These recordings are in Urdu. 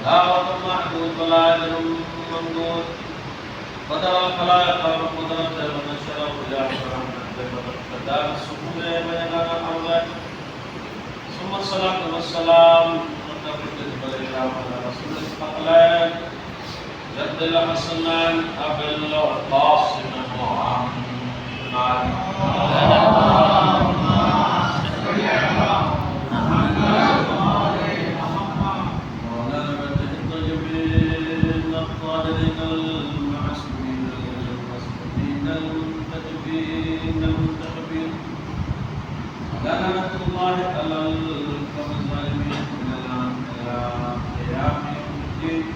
لا وطن محدود ولا أجر ممدود وترى الخلائق والقدرة ومن شرف إلى رحمة وقدام السكون بين الأرض ثم الصلاة والسلام على رسول الثقلين جد الحسنين أبي القاسم محمد لعنة الله على القوم الظالمين من الآن إلى قيام يوم الدين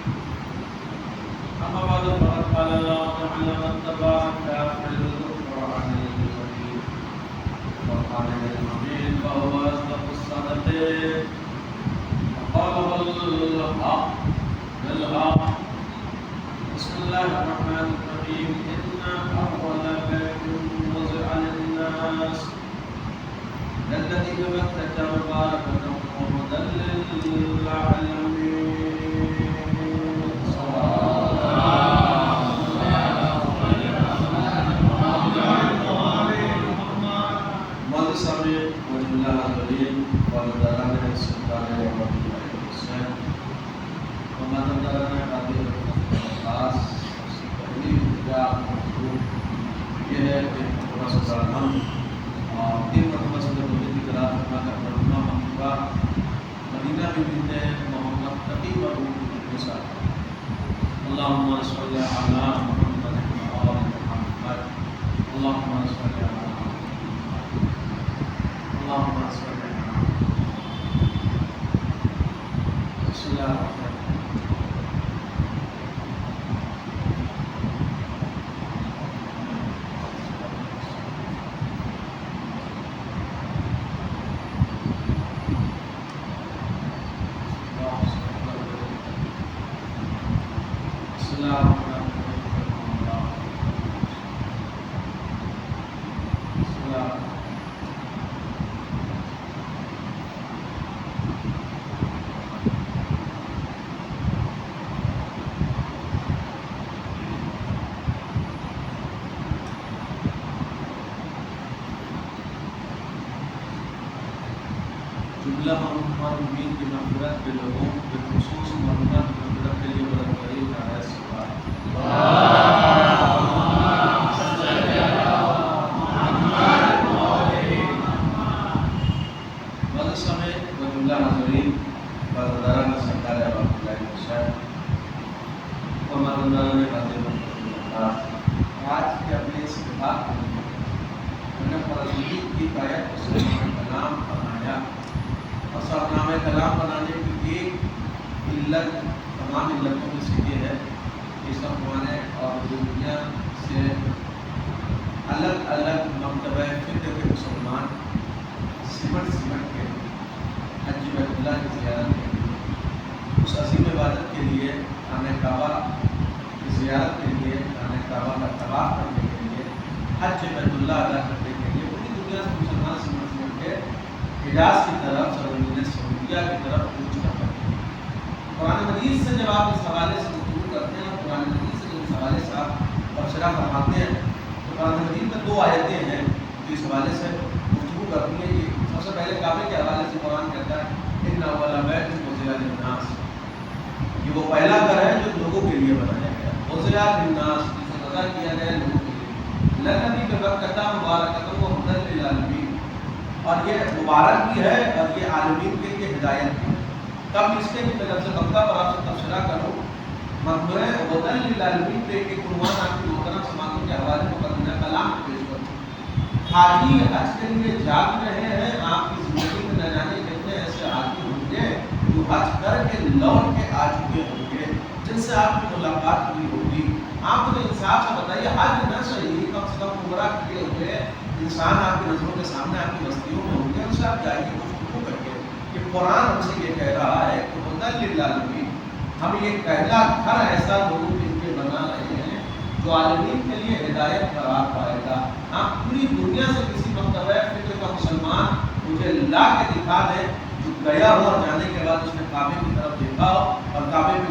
أما بعد فقد قال الله تعالى تبارك في القرآن الكريم والقرآن المبين فهو أصدق الصادقين وقال الحق بالحق بسم الله الرحمن الرحيم إنا أول بيت وضع للناس الذي بمكة مباركة وهدى للعالمين مدرسة وجملة الكريم والدران السلطان والحسين وما تدرنا قادر الخاص یہ ہے کہ ہم تین مرتبہ صدر کی قرار فرما کر مرحومہ محبوبہ مدینہ بنت محمد تقی و روح کے ساتھ اللہم صلی علی محمد و آل محمد اللہم صلی علی محمد اللہم صلی علی محمد بسم اللہ الرحمن الرحیم جملہ معلومین کی مغفرت کے لوگوں بالخصوص معلومات کی مغفرت کے لیے بلند ترین آیت سوال مدرسہ میں وہ جملہ حاضرین برادران سرکار احباب اللہ حسین اور مدرسہ میں قادر آج کے اپنے اس اتفاق میں نے فرضیت کی آیت کو کلام بنایا اور سرنامہ کلام بنانے کی ایک علت تمام علتوں میں سے یہ ہے کہ سب ہمارے اور دنیا سے الگ الگ مرتبہ فکر کے مسلمان سمٹ کے حج بیت اللہ کی زیارت کے لیے اس عظیم عبادت کے لیے خانہ کعبہ کی زیارت کے لیے خانہ کعبہ کا طواف کرنے کے لیے حج بیت اللہ ادا کرنے کے لیے پوری دنیا سے مسلمان سمٹ کے حجاز کی طرف سرزمین سعودیہ کی طرف کوچ کرتے ہیں۔ قرآن مجید سے جب آپ اس حوالے سے گفتگو کرتے ہیں اور قرآن مجید سے جب اس حوالے سے آپ تبصرہ فرماتے ہیں تو قرآن مجید میں دو آیتیں ہیں جو اس حوالے سے گفتگو کرتی ہیں۔ یہ سب سے پہلے کعبے کے حوالے سے قرآن کہتا ہے ان اول بیت وضع للناس، یہ وہ پہلا گھر ہے جو لوگوں کے لیے بنایا گیا، وضع للناس جسے وضع کیا گیا لوگوں کے لیے، للذی ببکۃ مبارکۃ وہدی للعالمین، اور یہ مبارک بھی ہے اور یہ عالمین کے لیے ہدایت بھی ہے۔ تب اس کے لیے لفظ مکہ پر آپ سے تبصرہ کروں، مقبرہ وطن للعالمین پہ ایک عنوان آپ کی محترم سماعتوں کے حوالے مقدمہ کلام پیش کروں۔ حاجی حج کے لیے جاگ رہے ہیں، آپ کی زندگی میں نہ جانے کتنے ایسے حاجی ہوں گے جو حج کر کے لوٹ کے آ چکے ہوں گے، جن سے آپ کی ملاقات ہوئی ہوگی۔ آپ مجھے انصاف سے بتائیے، حج نہ صحیح کم سے کم عمرہ کیے ہوئے انسان آپ کی نظروں کے سامنے آپ کی بستیوں میں ہوں گے، ان سے آپ جائیے گفتگو کر کے کہ قرآن ہم سے یہ کہہ رہا ہے کہ وطن للعالمین، ہم یہ پہلا گھر ایسا لوگوں کے لیے بنا رہے ہیں جو عالمین کے لیے ہدایت قرار پائے گا۔ آپ پوری دنیا سے کسی مرتبہ فکر کا مسلمان مجھے لا کے دکھا دیں جو گیا ہو اور جانے کے بعد اس نے کعبے کی طرف دیکھا ہو اور کعبے پہ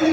3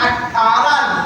18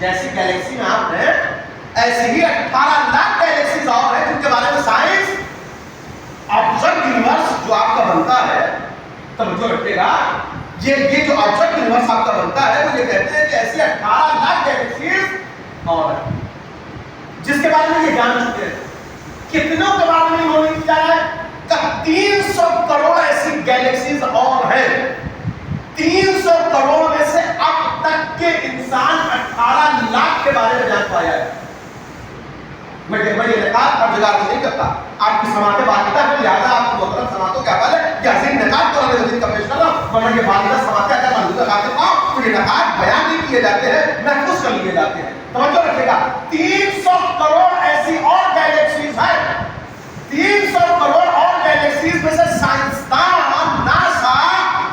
جیسی گیلیکسی میں آپ ہیں ایسی ہی 18 لاکھ گیلیکسیز اور ہیں جن کے بارے میں سائنس آبجیکٹ یونیورس جو آپ کا بنتا ہے، توجہ رکھیے گا، یہ جو آبجیکٹ یونیورس آپ کا بنتا ہے وہ یہ کہتے ہیں کہ ایسی 18 لاکھ گیلیکسیز اور ہیں جس کے بارے میں یہ جان چکے ہیں. کتنوں کے بارے میں انہوں نے کیا ہے؟ 300 کروڑ ایسی گیلیکسیز اور ہیں. 300 کروڑ میں سے اب تک کے انسان 18 لاکھ کے بارے میں جان پایا ہے. میں یہ نکات ہر جگہ نہیں کرتا، آپ کی سماعتیں والدہ ہے، لہٰذا آپ کو محترم سماعتوں کے حوالے یہ عظیم نکات قرآن مجید کا پیش کر رہا ہوں، ورنہ یہ والدہ سماعتیں اگر محدودہ خاطر پاؤں تو یہ نکات بیان نہیں کیے جاتے ہیں، محفوظ کر لیے جاتے ہیں. توجہ رکھیے گا، 300 کروڑ ایسی اور گیلیکسیز ہیں. 300 کروڑ اور گیلیکسیز میں سے سائنسدان ناسا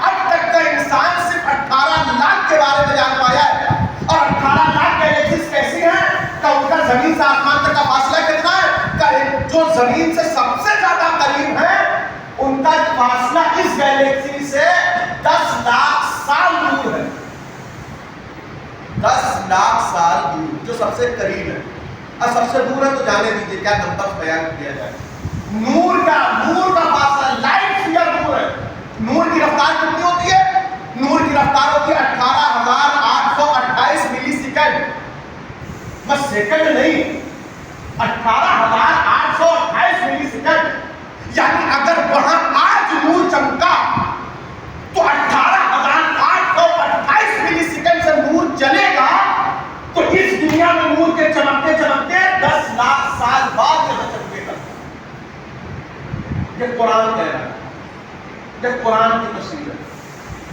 اب تک کا انسان صرف 18 لاکھ کے بارے میں جان پایا ہے. اور 18 لاکھ گیلیکسیز کیسی ہیں کہ ان کا زمین سے آسمان تک کا فاصلہ کتنا ہے؟ کہ جو زمین سے سب سے زیادہ قریب ہے ان کا فاصلہ اس گیلیکسی سے 10 لاکھ سال دور ہے. 10 لاکھ سال دور جو سب سے قریب ہے. اور سب سے دور ہے تو جانے دیجیے کیا نمبر بیان کیا جائے. نور کا فاصلہ، لائٹ ایئر دور ہے. نور کی رفتار کتنی ہوتی ہے؟ نور کی رفتار ہوتی ہے 18,828 ملی سیکنڈ. بس سیکنڈ نہیں، 18,828 ملی سیکنڈ. یعنی اگر وہاں آج نور چمکا تو 18,828 ملی سیکنڈ سے نور چلے گا تو اس دنیا میں نور کے چمکتے چمکتے 10 لاکھ سال بعد یہاں چمکے گا. یہ قرآن کہہ رہا ہے، یہ قرآن کی تفسیر ہے.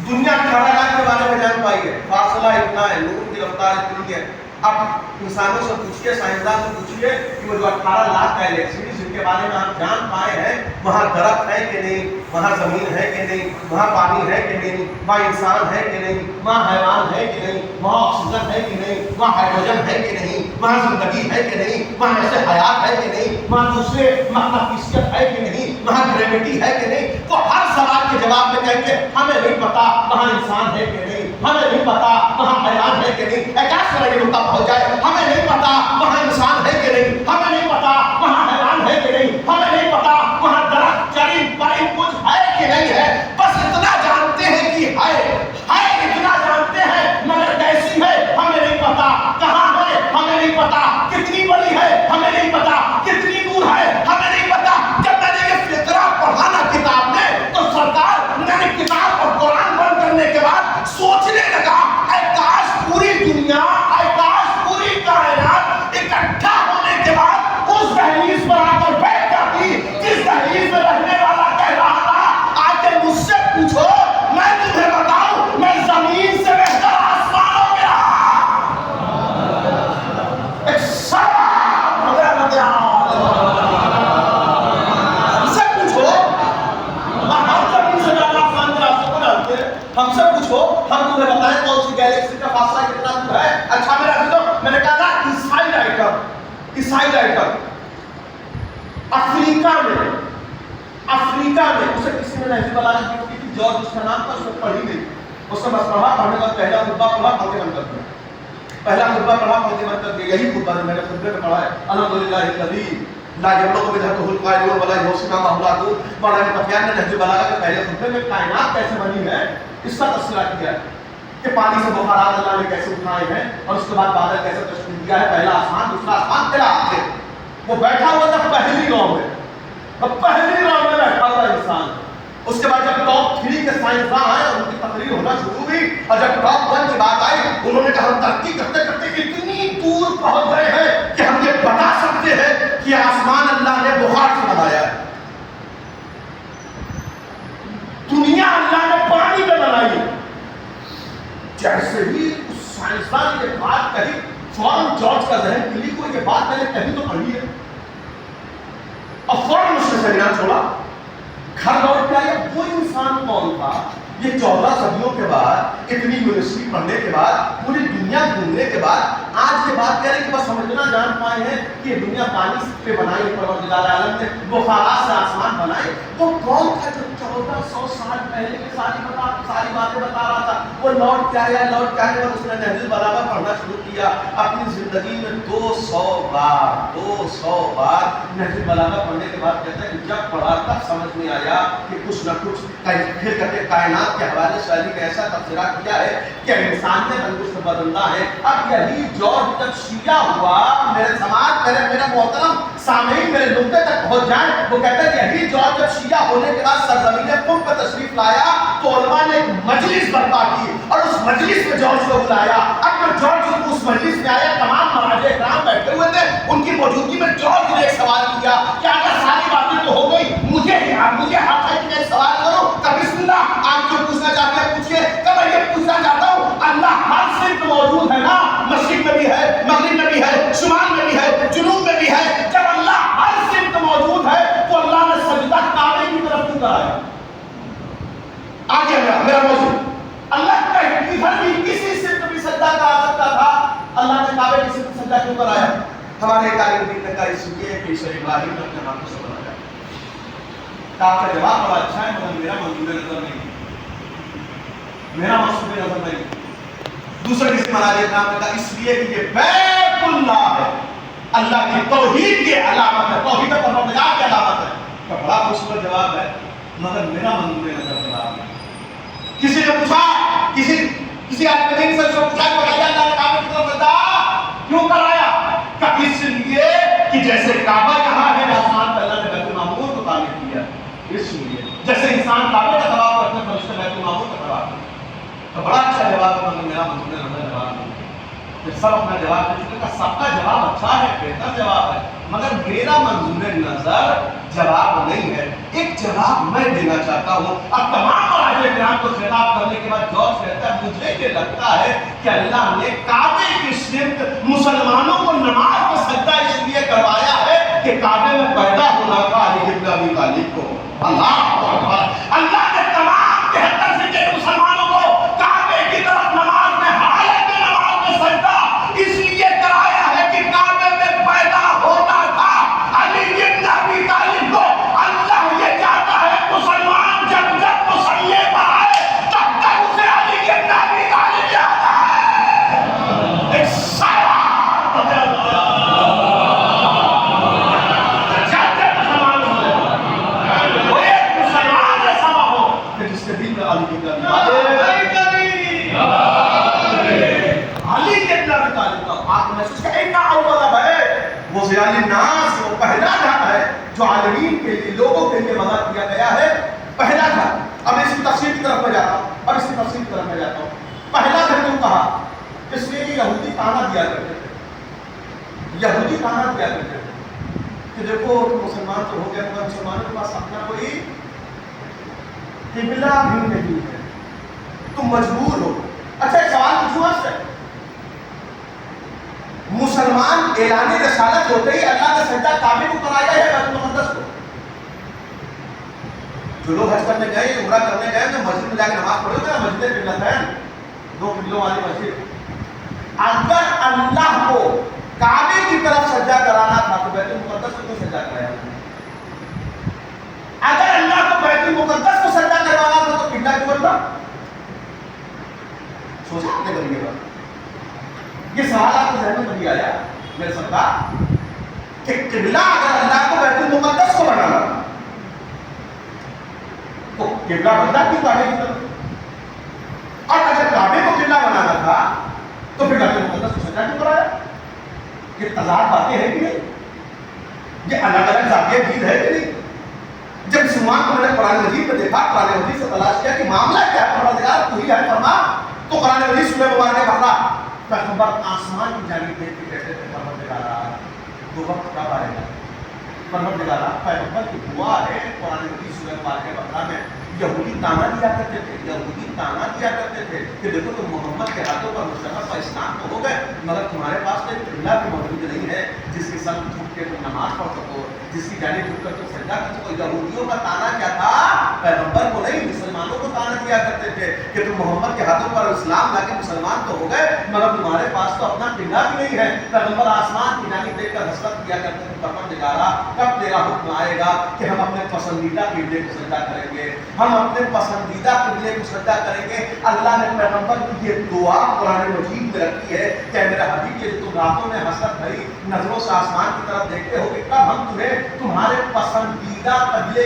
دنیا 18 لاکھ کے بارے میں جان پائی ہے، فاصلہ اتنا ہے، نور کی رفتار اتنی ہے. اب انسانوں سے پوچھیے، سائنسدان سے پوچھیے کہ وہ جو 18 لاکھ گیلیکسیز جن کے بارے میں آپ جان پائے ہیں وہاں درخت ہے کہ نہیں، وہاں زمین ہے کہ نہیں، وہاں پانی ہے کہ نہیں، وہاں انسان ہے کہ نہیں، وہاں حیوان ہے کہ نہیں، وہاں آکسیجن ہے کہ نہیں، وہاں ہائیڈروجن ہے کہ نہیں، وہاں زندگی ہے کہ نہیں، وہاں ایسے حیات ہے کہ نہیں، وہاں دوسرے مقناطیسیت ہے کہ نہیں، وہاں گریوٹی ہے کہ نہیں. تو ہر سوال کے جواب میں کہیں گے ہمیں نہیں پتا وہاں انسان ہے کہ نہیں، ہمیں نہیں پتا وہاں حیوان ہے کہ نہیں. احساس کریں گے نقطہ پہنچ جائے، ہمیں نہیں پتا وہاں انسان ہے کہ نہیں، ہمیں نہیں پتا وہاں حیوان ہے کہ نہیں، ہمیں نہیں پتا وہاں درخت چرند پرند کچھ ہے کہ نہیں ہے. بس اتنا جانتے ہیں کہ ہے اتنا جانتے ہیں، مگر کیسی ہے ہمیں نہیں پتا، کہاں ہے ہمیں نہیں پتا، کتنی بڑی ہے ہمیں نہیں پتا، کتنی دور ہے ہمیں نہیں پتا. جب میں نے یہ فطرہ پڑھا نا کتاب میں تو سرکار میں نے کتاب اور قرآن بند کرنے کے بعد سوچنے لگا اے کاش پوری دنیا، اے کاش پوری کائنات اکٹھا ہونے کے بعد اس دہلیز پر آ کر بیٹھ جاتی جس دہلیز میں رہنے والا کہہ رہا تھا آ کے مجھ سے پوچھو میں تمہیں بتاؤں میں زمین سے بہتر آسمانوں میں رہا. ایک سوال ہم سے پوچھو، ہم تمہیں بتائیں کون سی گیلیکسی کا فاصلہ کتنا دور ہے. اچھا میرا حضرت، میں نے کہا نا عیسائی رائٹر افریقہ میں اسے کسی نے نہج البلاغہ کی تھی، جارج اس کا نام تھا، اس نے پڑھی نہیں. اس نے بس پڑھا، پڑھنے کا پہلا خطبہ پڑھا، پڑھ کے بند کر دیا. پہلا خطبہ پڑھا، پڑھ کے بند کر دیا. یہی خطبہ جو میں نے خطبے میں پڑھا ہے، الحمدللہ الذی لا یبلغ بجهته القائلون ولا یحسن ما اولادون. مولانا تقیان نے نہج البلاغہ کے پہلے خطبے میں کائنات کیسے بنی ہے اس کا تذکرہ کیا ہے کہ پانی سے بخارات اللہ نے کیسے اٹھائے ہیں اور اس کے بعد بادل کیسے تشکیل دیا ہے. پہلا آسمان، دوسرا آسمان، تیرا ہاتھ سے وہ بیٹھا ہوا تھا پہلی رو میں بیٹھا ہوا انسان. اس کے بعد جب ٹاپ 3 کے سائنسداں آئے ان کی تقریر ہونا شروع ہوئی اور جب ٹاپ 1 کی بات آئی انہوں نے کہا ہم ترقی کرتے کرتے اتنی دور پہنچ گئے ہیں کہ ہم یہ بتا سکتے ہیں کہ آسمان اللہ نے بخار سے بنایا ہے، دنیا اللہ نے پانی میں بنائی. جیسے ہی اس سائنسدان نے یہ بات کہی فوراً جارج کا ذہن کھلی کو یہ بات میں نے کہیں تو پڑھی ہے اور فوراً اس نے سیمینار چھوڑا، گھر لوٹ کے آیا. وہ انسان کون تھا؟ یہ 14 صدیوں کے بعد اتنی یونیورسٹی پڑھنے کے بعد پوری دنیا گھومنے کے بعد آج یہ بات کہہ رہے کہ بس ہم اتنا جان پائے ہیں کہ یہ دنیا پانی پہ بنائی، پروردگار عالم نے بخارات سے آسمان بنائے. وہ کون تھا جو 1400 سال پہلے کی ساری باتیں بتا رہا تھا؟ وہ لوٹ کے آیا، لوٹ کے آنے کے بعد اس نے نہج البلاغہ پڑھنا شروع کیا. اپنی زندگی میں 200 بار نہج البلاغہ پڑھنے کے بعد کہتا ہے کہ جب پڑھا تب سمجھ میں آیا کہ کچھ نہ کچھ پھر کہتے کائنات کے حوالے سے علی نے ایسا تبصرہ کیا ہے کہ انسانیت انگشت بدلنا ہے. اب یہی جارج جب شیعہ ہوا، میرے سماج میرے محترم سامعین میرے نقطے تک پہنچ جائیں، وہ کہتا ہے کہ یہی جارج جب شیعہ ہونے کے بعد سرزمین قم پر تشریف لایا تو علماء نے ایک مجلس برپا کی اور اس مجلس میں جارج کو بلایا. اب جب جارج اس مجلس میں آیا، تمام مراجع اکرام بیٹھے ہوئے تھے، ان کی موجودگی میں جارج نے ایک سوال کیا کہ اگر ساری باتیں تو ہو گئی، مجھے ہاتھ ہے کہ ایک سوال کرو. کہ بسم اللہ، آپ جو پوچھنا چاہتے ہیں پوچھیے. کہ میں یہ پوچھنا چاہتا ہوں، اللہ ہر صرف موجود ہے نا، مشرق میں بھی ہے، مغرب میں بھی ہے، شمال میں بھی ہے، جنوب میں بھی ہے. جب اللہ ہر صرف موجود ہے تو اللہ نے سجدہ کعبے کی طرف کیوں کرایا؟ آگے میرا موضوع، اللہ کا ادھر بھی کسی صرف بھی سجدہ کرا سکتا تھا، اللہ نے کعبے کی صرف سجدہ کیوں کرایا؟ ہمارے طالب علم نے کہا اس لیے کہ اسے ابراہیم نے اپنے ہاتھوں سے بنایا. آپ کا جواب بڑا اچھا ہے، مگر میرا منظور نظر نہیں، میرا مقصود نظر نہیں. دوسرے کسی مراجع اکرام نے کہا اس لیے کہ یہ بیت اللہ ہے، اللہ کی توحید کی علامت ہے، توحید پروردگار کی علامت ہے. تو بڑا خوبصورت جواب ہے، مگر میرا منظور نظر خراب ہے. کسی نے پوچھا، کسی عالم سے پوچھا کہ اللہ نے کعبے کی طرف سجدہ کیوں کرایا؟ کہ اس لیے کہ جیسے کعبہ یہاں ہے، آسمان پہ اللہ نے بیت المعمور کو تعمیر کیا، اس لیے جیسے انسان کعبے کا طواف کرتے ہیں، فرشتے بیت المعمور کا طواف کرتے ہیں. تو بڑا اچھا جواب ہے، مگر میرا منظور نظر جواب نہیں. پھر سب اپنا جواب دے چکے، سب کا جواب اچھا ہے، بہتر جواب ہے، مگر میرا منظور نظر جواب نہیں ہے. ایک جواب میں دینا چاہتا ہوں. اب تمام مراجع اکرام کو خطاب کرنے کے بعد جارج کہتا ہے مجھے یہ لگتا ہے کہ اللہ نے کعبے کی صرف مسلمانوں کو نماز میں سجدہ اس لیے کروایا ہے کہ کعبے میں پیدا ہونا تھا علی ابن ابی طالب کو. اللہ اکبر. اللہ نے تمام 73 سے کے مسلمانوں کو کعبے کی طرف نماز میں حالت میں نماز میں سجدہ اس لیے کرایا ہے کہ کعبے میں پیدا ہونا تھا علی ابن ابی طالب کو. اللہ یہ چاہتا ہے مسلمان جب مصلی پر آئے تب تک اسے علی ابن ابی طالب یاد آئے. ایک سایہ جس کے دل میں علی ابن ابی طالب کا آپ محسوس کریں. اول ہے وہ ضیاء الناس، وہ پہلا گھر ہے جو عالمین کے لیے، لوگوں کے لیے وضع کیا گیا ہے، پہلا گھر. اب اس کی تفصیل کی طرف میں جاتا ہوں، پہلا گھر کیوں کہا؟ اس لیے کہ یہودی تانا دیا کرتے تھے کہ دیکھو مسلمان تو ہو گیا، مگر مسلمانوں کے پاس اپنا کوئی قبلہ بھی نہیں ہے، تم مجبور ہو. اچھا ایک سوال پوچھوں آپ سے، مسلمان اعلان رسالت ہوتے ہی اللہ نے سجدہ کعبے کو کرایا ہے بیت المقدس کو؟ جو لوگ حج کرنے گئے، عمرہ کرنے گئے، تو مسجد میں جا کے نماز پڑھو گے نا، مسجد قبلتین، 2 قبلوں والی مسجد. اگر اللہ کو کعبے کی طرف سجدہ کرانا تھا تو بیت المقدس کو سجدہ کرایا؟ اگر اللہ کو بیت المقدس کو سجدہ کروانا تھا تو قبلہ کیوں بدلا؟ سوچا آپ نے کبھی یہ بات؟ یہ سوال آپ کو ذہن میں نہیں آیا میرے سرکار کہ قبلہ اگر اللہ کو بیت المقدس کو بنانا تھا تو قبلہ بدلا کیوں کعبے کی طرف؟ اور اگر کعبے کو قبلہ بنانا تھا تو پھر بیت المقدس کو سجدہ کیوں کرایا؟ یہ تضاد باتیں ہیں کہ نہیں؟ یہ الگ الگ ذاتیہ چیز ہے کہ نہیں؟ جب مسلمان کو میں نے قرآن مجید میں دیکھا، قرآن مجید سے تلاش کیا کہ معاملہ کیا ہے، پروردگار تو ہی ہے فرما، تو قرآن مجید سورہ مبارکہ بقرہ پیغمبر آسمان کی جانب دیکھ کے کہتے تھے پروردگارا دو وقت کب آئے گا؟ پروردگارا پیغمبر کی دعا ہے. قرآن مجید سورہ مبارکہ بقرہ میں یہودی تانا دیا کرتے تھے کہ دیکھو تم محمد کے ہاتھوں پر مشرف اسلام تو ہو گئے، مگر تمہارے پاس تو ایک قبلہ بھی موجود نہیں ہے جس کے ساتھ جھک کے تم نماز پڑھ سکو. جس کی جانب جھک کر تم سجدہ کرتے ہو. یہودیوں کا تانا کیا تھا؟ پیغمبر کو نہیں مسلمانوں کو تانا دیا کرتے تھے کہ تم محمد کے ہاتھوں پر اسلام لا کے مسلمان تو ہو گئے مگر تمہارے پاس تو اپنا قبلہ بھی نہیں ہے. پیغمبر آسمان کی جانب دیکھ کر حسرت کیا کرتے تھے پروردگارا کب تیرا حکم آئے گا کہ ہم اپنے پسندیدہ قبلے کو سجدہ کریں گے, ہم اپنے پسندیدہ قبلے کو سجدہ کریں گے. اللہ نے پیغمبر کی یہ دعا قرآن مجید میں رکھی ہے کہ میرا حبیب یہ تم راتوں میں حسرت بھری نظروں سے آسمان کی طرف دیکھتے ہو کہ کب ہم تمہیں تمہارے پسندیدہ قبلے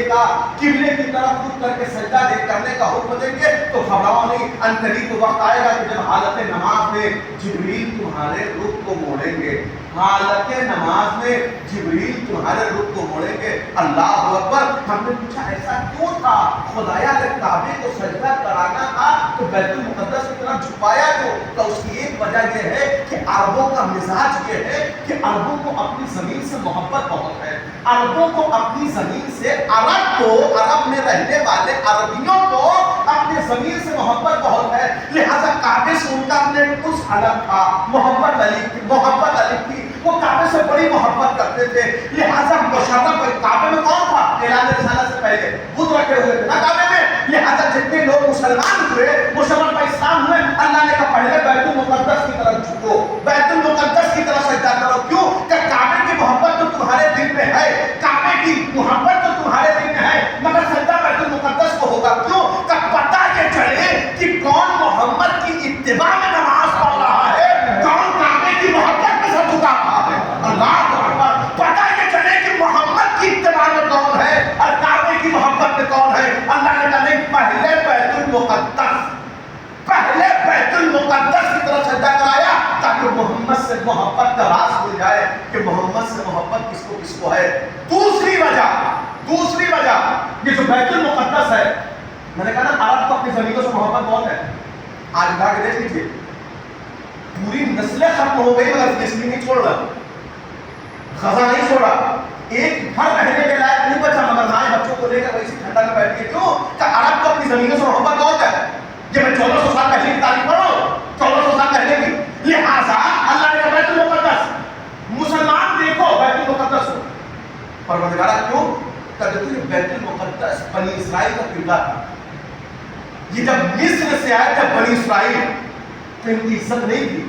کی طرف رخ کر کے سجدہ کرنے کا حکم دیں گے. تو گھبراؤ نہیں, ان قریب وقت آئے گا کہ جب حالت نماز میں جبریل تمہارے رخ کو موڑیں گے, حالت نماز میں جبریل تمہارے رخ کو موڑیں گے. اللہ اکبر. ہم نے پوچھا ایسا کیوں تھا؟ خدایا نے کعبے کو سجدہ کرانا تھا تو بیت المقدس کی طرف جھکایا کیوں؟ تو اس کی ایک وجہ یہ ہے کہ عربوں کا مزاج یہ ہے کہ عربوں کو اپنی زمین سے محبت بہت ہے. عربوں کو اپنی زمین سے عرب میں رہنے والے عربیوں کو اپنے زمین سے محبت بہت ہے. لہذا کعبے سے ان کا اپنے کچھ الگ تھا, محبت علی تھی. وہ کعبے سے بڑی محبت کرتے تھے. لہذا مشرف کعبے میں کون تھا؟ اعلان رسالت سے پہلے بت رکھے ہوئے تھے نا کعبے میں. لہذا جتنے لوگ مسلمان ہوئے, مشرف اسلام ہوئے, اللہ نے کہا پہلے بیت المقدس کی طرف جھکو, بیت المقدس کی طرف سجدہ کرو. کیوں کہ کعبے کی محبت تو تمہارے دل میں ہے, کعبے کی محبت تو تمہارے دل میں ہے, مگر سجدہ بیت المقدس کو ہوگا. کیوں کہ پتہ یہ چلے کہ کون محمد کی اتباع میں نماز پڑھ رہا ہے, کون کعبے کی محبت میں سر جھکا رہا ہے. اللہ اکبر. پتہ یہ چلے کہ محمد کی اتباع میں کون ہے اور کعبے کی محبت میں کون ہے. اللہ نے کہا نہیں, پہلے بیت المقدس کی طرف سجدہ کرایا تاکہ محمد سے محبت کا راز کھل جائے کہ محمد سے محبت کس کو ہے. دوسری وجہ یہ جو بیت المقدس ہے, میں نے کہا نا عرب کو اپنی زمینوں سے محبت بہت ہے. آج اٹھا کے دیکھ لیجیے, پوری نسلیں ختم ہو گئی مگر فلسطین نہیں چھوڑ رہا, غزہ نہیں چھوڑا, ایک گھر رہنے کے لائق نہیں بچا مگر مائیں بچوں کو لے کر ویسی ٹھنڈا میں بیٹھ گئے. کیوں کہ عرب کو اپنی زمینوں سے محبت بہت ہے. یہ میں 1400 سال پہلے کی تاریخ پڑھ رہا ہوں, 1400 سال پہلے کی. لہٰذا اللہ نے بیت المقدس, مسلمان دیکھو بیت المقدس ہو. پروردگارہ کیوں کہ بیت المقدس بنی اسرائیل کا قبلہ تھا. یہ جب مصر سے آئے تھے بنی اسرائیل تو ان کی عزت نہیں تھی,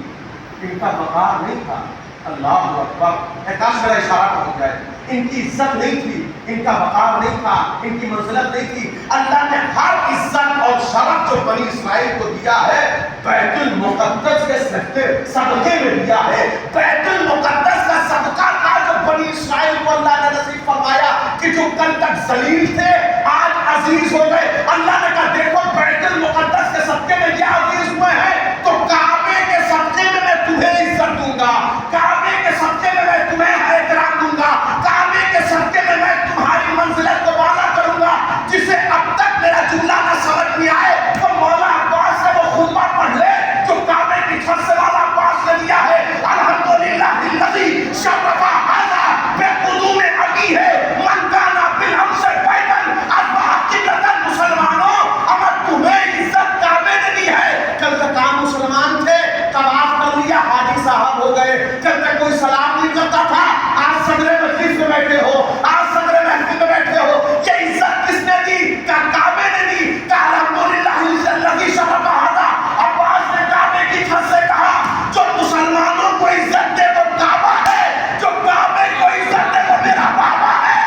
ان کا وقار نہیں تھا. اللہ اکبر. کاش میرا اشارہ پہنچ جائے. ان کی عزت نہیں تھی, ان کا وقار نہیں تھا, ان کی منزلت نہیں تھی. اللہ نے ہر عزت اور شرف جو بنی اسرائیل کو دیا ہے بیت المقدس کے صدقے میں دیا ہے. بیت المقدس کا صدقہ تھا جو بنی اسرائیل کو اللہ نے نصیب فرمایا کہ جو کل تک ذلیل تھے آج عزیز ہو گئے. اللہ نے کہا دیکھو بیت المقدس کے صدقے میں یہ عزیز ہوئے ہیں تو کعبے کے صدقے میں تمہیں عزت دوں گا, کعبے کے صدقے میں تمہیں احترام دوں گا, کعبے کے صدقے میں تمہاری منزلت کو بالا کروں گا. جسے اب تک میرا جملہ نہ سمجھ میں آئے تو مولا عباس سے وہ خطبہ پڑھ لے جو کعبے کی چھت سے مولا عباس نے دیا ہے. الحمدللہ الذی شرف ھذا بقدوم ابی ہے من کان بالامس بیتن اصبح قبلۃ. مسلمانوں اگر تمہیں عزت کعبے نے دی ہے, کل تک عام مسلمان تھے, طواف کر لیا حاجی صاحب ہو گئے, کل تک کوئی سلام نہیں کرتا تھا, آج صدر مجلس میں بیٹھے ہو, آج صدر محفل میں بیٹھے ہو. یہ عزت کس نے دی؟ کعبے نے دی. الحمدللہ الذی شرف ھذا. عباس نے کعبے کی چھت سے کہا جو مسلمانوں کو عزت دے وہ کعبہ ہے, جو کعبے کو عزت دے وہ میرا بابا ہے.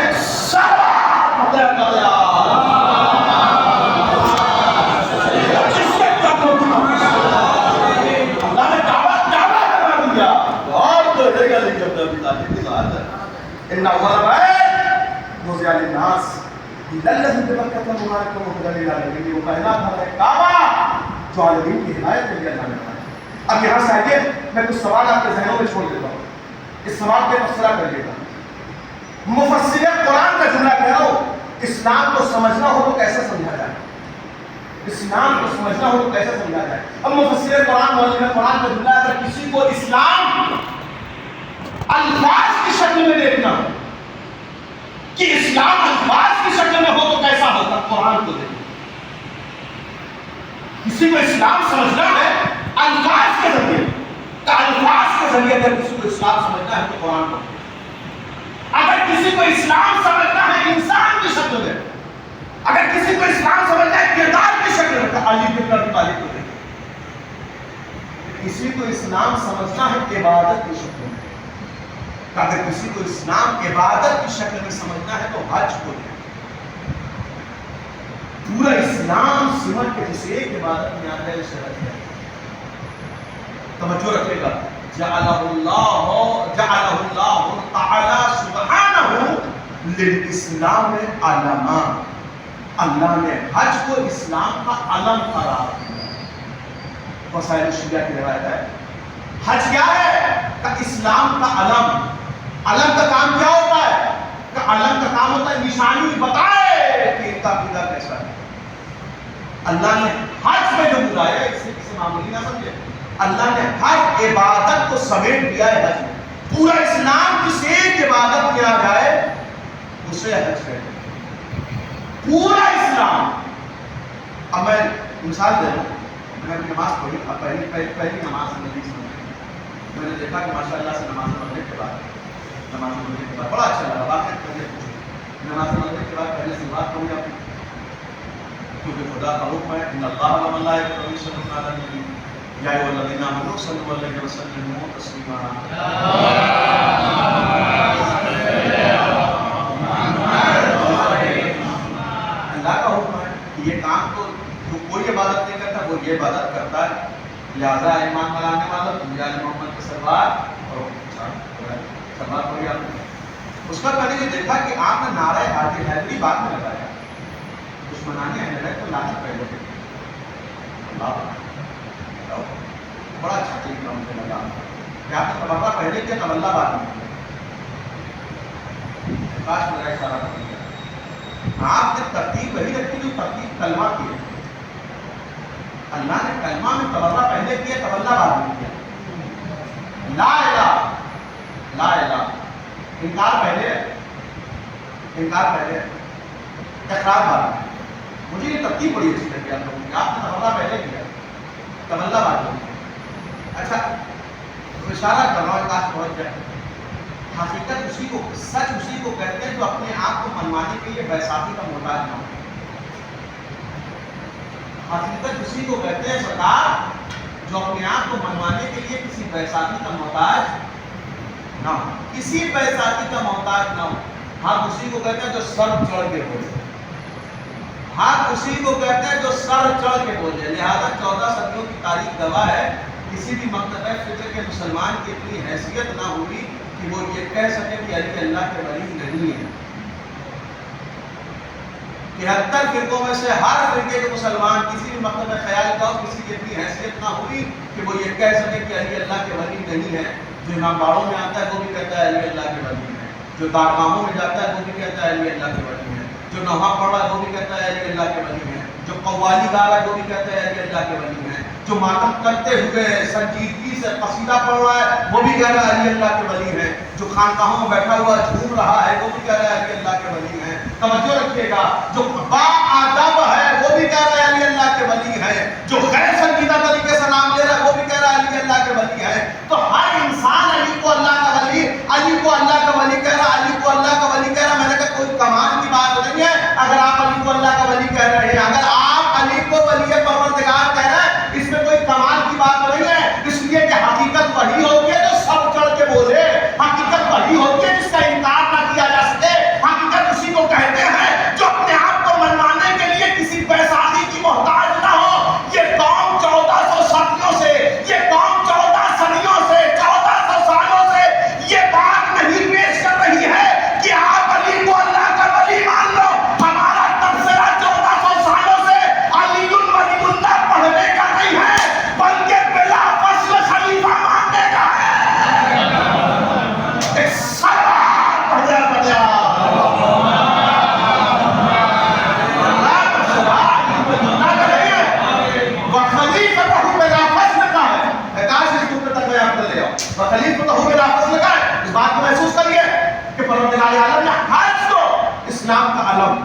ایک سوال مطلب کریا اللہ نے کعبہ بنا دیا. اور تو لے گا لیکن ابھی تعلیم کی بات ہے. ان اول بیت وضع للناس الذی ببکۃ مبارکا وہدی للعالمین. وہ پہلا گھر ہے کعبہ جو عالمین کی ہدایت کے لیے اللہ نے بنایا. اب یہاں سے آئیے میں کچھ سوال آپ کے ذہنوں میں چھوڑ دیتا ہوں, اس سوال پہ تبصرہ کر لیتا ہوں. مفسر قرآن کا جملہ کہہ رہا ہوں, اسلام کو سمجھنا ہو تو کیسے سمجھا جائے, اسلام کو سمجھنا ہو تو کیسے سمجھا جائے. اب مفسر قرآن مولوی قرآن کا جملہ اگر کسی کو اسلام الفاظ کی شکل میں دیکھنا ہو کہ اسلام الفاظ کی شکل میں ہو تو کیسا ہوتا, قرآن کو دیکھنا. کسی کو اسلام سمجھنا ہے الفاظ کے ذریعے, الفاظ کے ذریعے اگر کسی کو اسلام سمجھنا ہے تو قرآن کو. کسی کو اسلام سمجھنا ہے انسان کی شکل میں، اگر کسی کو اسلام سمجھنا ہے کردار کی شکل میں، تو علی بن ابی طالب کو دیکھیں۔ کسی کو اسلام سمجھنا ہے عبادت کی شکل میں، اگر کسی کو اسلام عبادت کی شکل میں سمجھنا ہے تو حج کو دیکھیں۔ پورا اسلام سمجھ کے جسے ایک عبادت میں آتا ہے اسے حج ہے۔ توجہ رکھے گا، جعلہ اللہ تعالی سبحانہ للاسلام علما، اللہ نے حج کو اسلام کا علم قرار دیا۔ وسائل الشریعہ کی روایت ہے حج کیا ہے کہ اسلام کا علم۔ علم کا کام کیا ہوتا ہے کہ علم کا کام ہوتا ہے نشانی بتائے کہ ان کا عقیدہ کیسا ہے۔ اللہ نے حج میں جو بلایا ہے اسے کسی معمولی نہ سمجھے، اللہ نے ہر عبادت کو سمیٹ دیا ہے حج میں۔ پورا اسلام کسی ایک عبادت میں آ جائے اسے حج کہتے ہیں، پورا اسلام۔ اب میں مثال دے رہا ہوں، میں نے نماز پڑھی، اب پہلی نماز میں میں نے دیکھا کہ ماشاءاللہ سے نماز پڑھنے کے بعد بڑا اچھا لگا، واقعی پہلے نماز پڑھنے کے بعد پہلے سے بات کروں گا، کیونکہ خدا کا حکم ہے ان اللہ وملائکتہ یصلون علی النبی یا ایھا الذین آمنوا صلوا علیہ وسلموا تسلیما۔ اللہ کا حکم ہے کہ یہ کام تو کوئی عبادت نہیں کرتا، وہ یہ عبادت کرتا ہے، لہٰذا ایمان لانے والا تم یا محمد کے سلوات اور سلوات پڑھی آپ نے۔ اس کا میں نے یہ دیکھا کہ آپ نے نعرہ حیدری بعد میں لگایا، دشمنانی اہل بیت کو لعنت پہلے تھے۔ بڑا اچھا طریقہ مجھے لگا کہ آپ نے تبرہ پہلے کیا تولہ بعد میں، کاش میرا اشارہ کر دیا۔ آپ نے ترتیب وہی رکھی جو ترتیب کلمہ کی ہے۔ اللہ نے کلمہ میں تبرہ پہلے کیا تولہ بعد میں کیا۔ لا الہ لا الہ انکار پہلے ہے، انکار پہلے ہے، اقرار بعد میں۔ مجھے یہ ترتیب بڑی اچھی لگی آپ لوگوں کی، آپ نے تولہ پہلے کیا تولہ بعد میں۔ اچھا اشارہ کر رہا ہوں کاش پہنچ جائے۔ حقیقت اسی کو، سچ اسی کو کہتے ہیں جو اپنے آپ کو منوانے کے لیے بیساکھی کا محتاج نہ ہو۔ حقیقت اسی کو کہتے ہیں سرکار جو اپنے آپ کو منوانے کے لیے کسی بیساکھی کا محتاج نہ ہو، کسی بیساکھی کا محتاج نہ ہو۔ حق اسی کو کہتے ہیں جو سر چڑھ کے بولے، حق اسی کو کہتے ہیں جو سر چڑھ کے بولے۔ لہذا 14 صدیوں کی تاریخ گواہ ہے کسی بھی مکتبہ فکر کے مسلمان کی اتنی حیثیت نہ ہوئی کہ وہ یہ کہہ سکے کہ علی اللہ کے ولی نہیں ہے۔ 73 فرقوں میں سے ہر فرقے کے مسلمان کسی بھی مکتبہ خیال کا ہو، کسی کی اتنی حیثیت نہ ہوئی کہ وہ یہ کہہ سکے کہ علی اللہ کے ولی نہیں ہے۔ جو امام باڑوں میں آتا ہے وہ بھی کہتا ہے علی اللہ کے ولی ہے، جو دارگاہوں میں جاتا ہے وہ بھی کہتا ہے علی اللہ کے ولی ہے، جو نوحہ پڑھ رہا ہے وہ بھی کہتا ہے علی اللہ کے ولی ہے، جو قوالی گا رہا ہے وہ بھی کہتا ہے علی اللہ کے ولی ہے، جو ماتم کرتے ہوئے سنجیدگی سے قصیدہ پڑھ رہا ہے وہ بھی کہہ رہا ہے علی اللہ کے ولی ہے، جو خانقاہوں میں بیٹھا ہوا جھوم رہا ہے وہ بھی کہہ رہا ہے علی اللہ کے ولی ہے۔ توجہ رکھیے گا، جو با ادب ہے وہ بھی کہہ رہا ہے علی اللہ کے ولی ہے، جو غیر سنجیدہ طریقے سے نام لے رہا ہے وہ بھی کہہ رہا ہے علی اللہ کے ولی ہے۔ تو ہر انسان علی کو اللہ کا ولی، علی کو اللہ کا ولی کہہ رہا، علی کو اللہ کا ولی کہہ رہا۔ میں نے کہا کوئی کمال کی بات نہیں ہے اگر آپ علی کو اللہ کا ولی کہہ رہے ہیں، اگر آپ علی کو ولی پروردگار کہہ رہے ہیں اس میں کوئی کمال کی بات نہیں ہے، اس لیے کہ حقیقت وہی ہوتی ہے جو سب چڑھ کے بولے، حقیقت وہی ہوتی ہے جس کا انکار نہ کیا جا سکے، حقیقت اسی کو کہتے ہیں جو اپنے آپ کو منوانے کے لیے کسی بیساکھی کی محتاج نہ ہو۔ یہ قوم 1400 صدیوں سے، یہ قوم 14 صدیوں سے، 1400 سالوں سے یہ بات نہیں پیش کر رہی ہے کہ آپ علی کو اللہ کا ولی مان لو۔ ہمارا تبصرہ 1400 سالوں سے علی ولی اللہ پڑھنے کا نہیں ہے بلکہ بلا فصل خلیفہ ماننے کا ہے۔ ایک سلام پڑھ جا اس بات کو محسوس کریے کہ پروردگار عالم نے حج کو اسلام کا علم،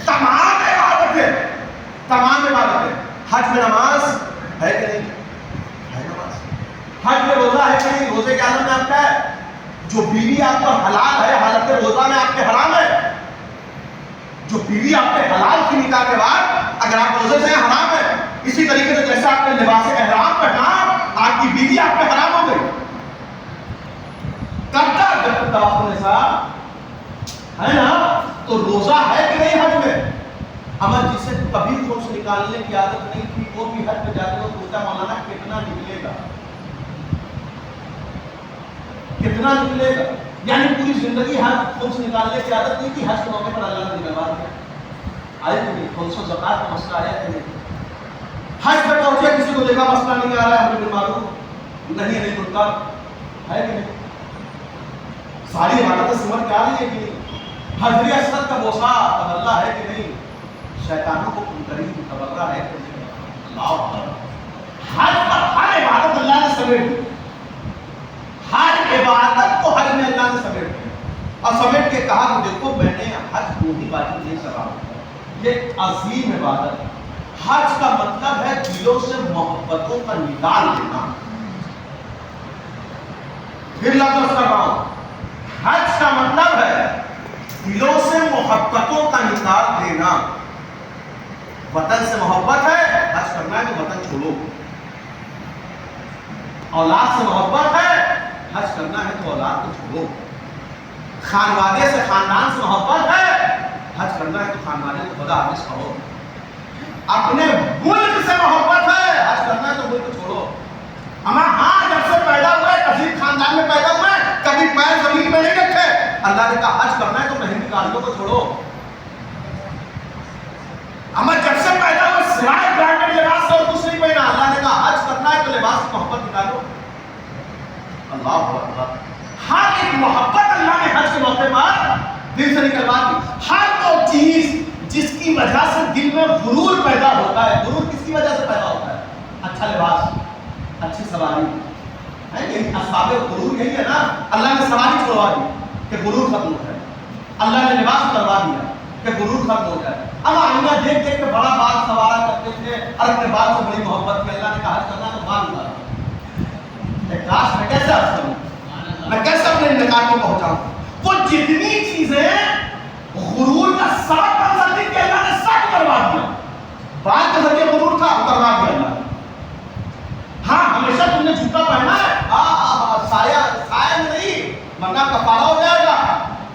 تمام عبادتیں، حج میں نماز ہے کہ نہیں ہے، نماز، حج میں روزہ ہے کہ نہیں، روزے کے عالم میں آپ کیا ہے جو بیوی آپ پر حلال ہے حالت روزہ میں آپ کے حرام ہے. جو بیوی آپ کے حلال کی نکاح کے بعد اگر آپ روزے سے حرام ہے. اسی طریقے سے جیسے آپ نے لباس احرام پہنا آپ کی بیوی آپ پہ حرام ہو گئی. کب تک؟ جب تک طواف النساء ہے نا. تو روزہ ہے کہ نہیں حج میں؟ اما جسے کبھی خون سے نکالنے کی عادت نہیں تھی وہ بھی حج میں جا کے وہ پوچھتا مولانا کتنا نکلے گا، کتنا نکلے گا. یعنی پوری زندگی حج خون سے نکالنے کی عادت نہیں تھی، حج کے موقع پر اللہ نے نکلوا دیا. آئے کہ نہیں؟ خمس و زکات کا مسئلہ آیا کہ نہیں؟ حج پہ پہنچے کسی کو دیکھا مسئلہ نہیں آ رہا ہے، ہمیں معلوم نہیں ملتا ہے کہ نہیں؟ ساری عبادتیں سمجھ کے آ رہی ہے کہ نہیں؟ حجر اسود کا بوسہ تبرہ ہے کہ نہیں؟ شیطانوں کو قریب تبرہ ہے کہ نہیں؟ اللہ اکبر. حج پر ہر عبادت اللہ نے سمیٹ دی. ہر عبادت کو حج میں اللہ نے سمیٹ دیا اور سمیٹ کے کہا کہ دیکھو میں نے حج کو ہی واجب نہیں کرا، یہ عظیم عبادت ہے. حج کا مطلب ہے دلوں سے محبتوں کا نکال دینا. پھر لفظ کر رہا ہوں، حج کا مطلب ہے دلوں سے محبتوں کا نکال دینا. وطن سے محبت ہے، حج کرنا ہے تو وطن چھوڑو. اولاد سے محبت ہے، حج کرنا ہے تو اولاد کو چھوڑو. خانوادے سے خاندان سے محبت ہے، حج کرنا ہے تو خانوادے کو خدا حافظ کہو. اپنے ملک سے محبت ہے، حج کرنا ہے تو ملک چھوڑو. ہمارا ہاں جب سے پیدا ہوئے عظیم خاندان میں پیدا ہوئے کبھی پیر زمین پہ نہیں رکھے. اللہ نے کہا حج کرنا ہے تو مہنگی گاڑیوں کو چھوڑو. ہمیں جب سے پیدا ہوئے سوائے برانڈڈ لباس سے اور کچھ نہیں پہنا. اللہ نے کہا حج کرنا ہے تو لباس کی محبت نکالو. اللہ اکبر. ہر ایک محبت اللہ نے حج کے موقع پر دل سے نکلوا دی. ہر وہ چیز جس کی وجہ سے دل میں غرور پیدا ہوتا ہے. غرور کس کی وجہ سے پیدا ہوتا ہے؟ اچھا لباس، اچھی سواری ہے. یہی اسباب غرور یہی ہے نا. اللہ نے سواری چھوڑوا دی کہ غرور ختم ہو جائے. اللہ نے لباس کروا دیا کہ غرور ختم ہو جائے. اب آئینہ دیکھ دیکھ کے بڑا بال سوارا کرتے تھے اور اپنے بال سے بڑی محبت کی. اللہ نے کہا حج کرنا تو بال اتارو. کاش میں کیسے حج کروں، میں کیسے اپنے نکاح کو پہنچاؤں. وہ جتنی چیزیں غرور کا سبب بن سکتی کہ اللہ نے سب کروا دیا. بال کے ذریعے غرور تھا کروا دیا اللہ. ہاں ہمیشہ تم نے جوتا پہنا ہے سایہ میں نہیں ورنہ کفارہ ہو جائے گا.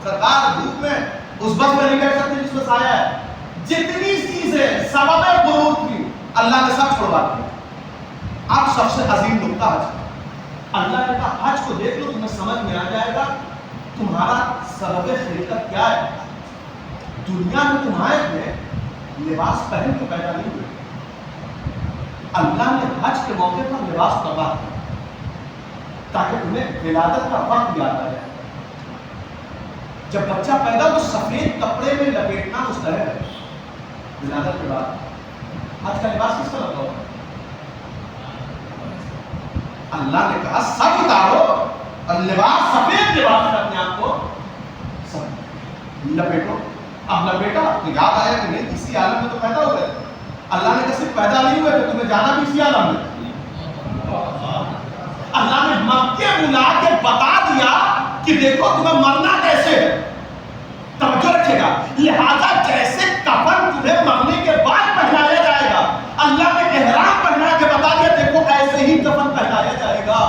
سرکار دھوپ میں اس بس میں نہیں بیٹھ سکتے جس میں سایہ ہے. جتنی چیزیں سبب غرور تھی اللہ نے سب چھوڑوا دیا. اب سب سے عظیم نقطہ حج. اللہ نے کہا حج کو دیکھ لو تمہیں سمجھ میں آ جائے گا تمہارا سبب خلقت کیا ہے. دنیا میں تمہارے لباس پہن کے پیدا نہیں ہوئے. اللہ نے حج کے موقع پر لباس تباہ کیا تاکہ تمہیں ولادت کا وقت یاد آ جائے. جب بچہ پیدا تو سفید کپڑے میں لپیٹنا مستحب ہے. ولادت کے بعد حج کا لباس کس طرح ہوتا ہے؟ اللہ نے کہا سب اتارو اور لباس سفید لباس میں اپنے آپ کو سب لپیٹو. اب لپیٹا تو یاد آیا کہ نہیں اسی عالم میں تو پیدا ہو گئے. اللہ نے کہا صرف پیدا نہیں ہوئے تو تمہیں جانا بھی اسی عالم میں. اللہ نے مکے بلا کے بتا دیا کہ دیکھو تمہیں مرنا کیسے ہے. توجہ رکھے گا. لہذا جیسے کفن تمہیں مرنے کے بعد پہنایا جائے گا اللہ نے احرام پہنا کے بتا دیا دیکھو ایسے ہی کفن پہنایا جائے گا.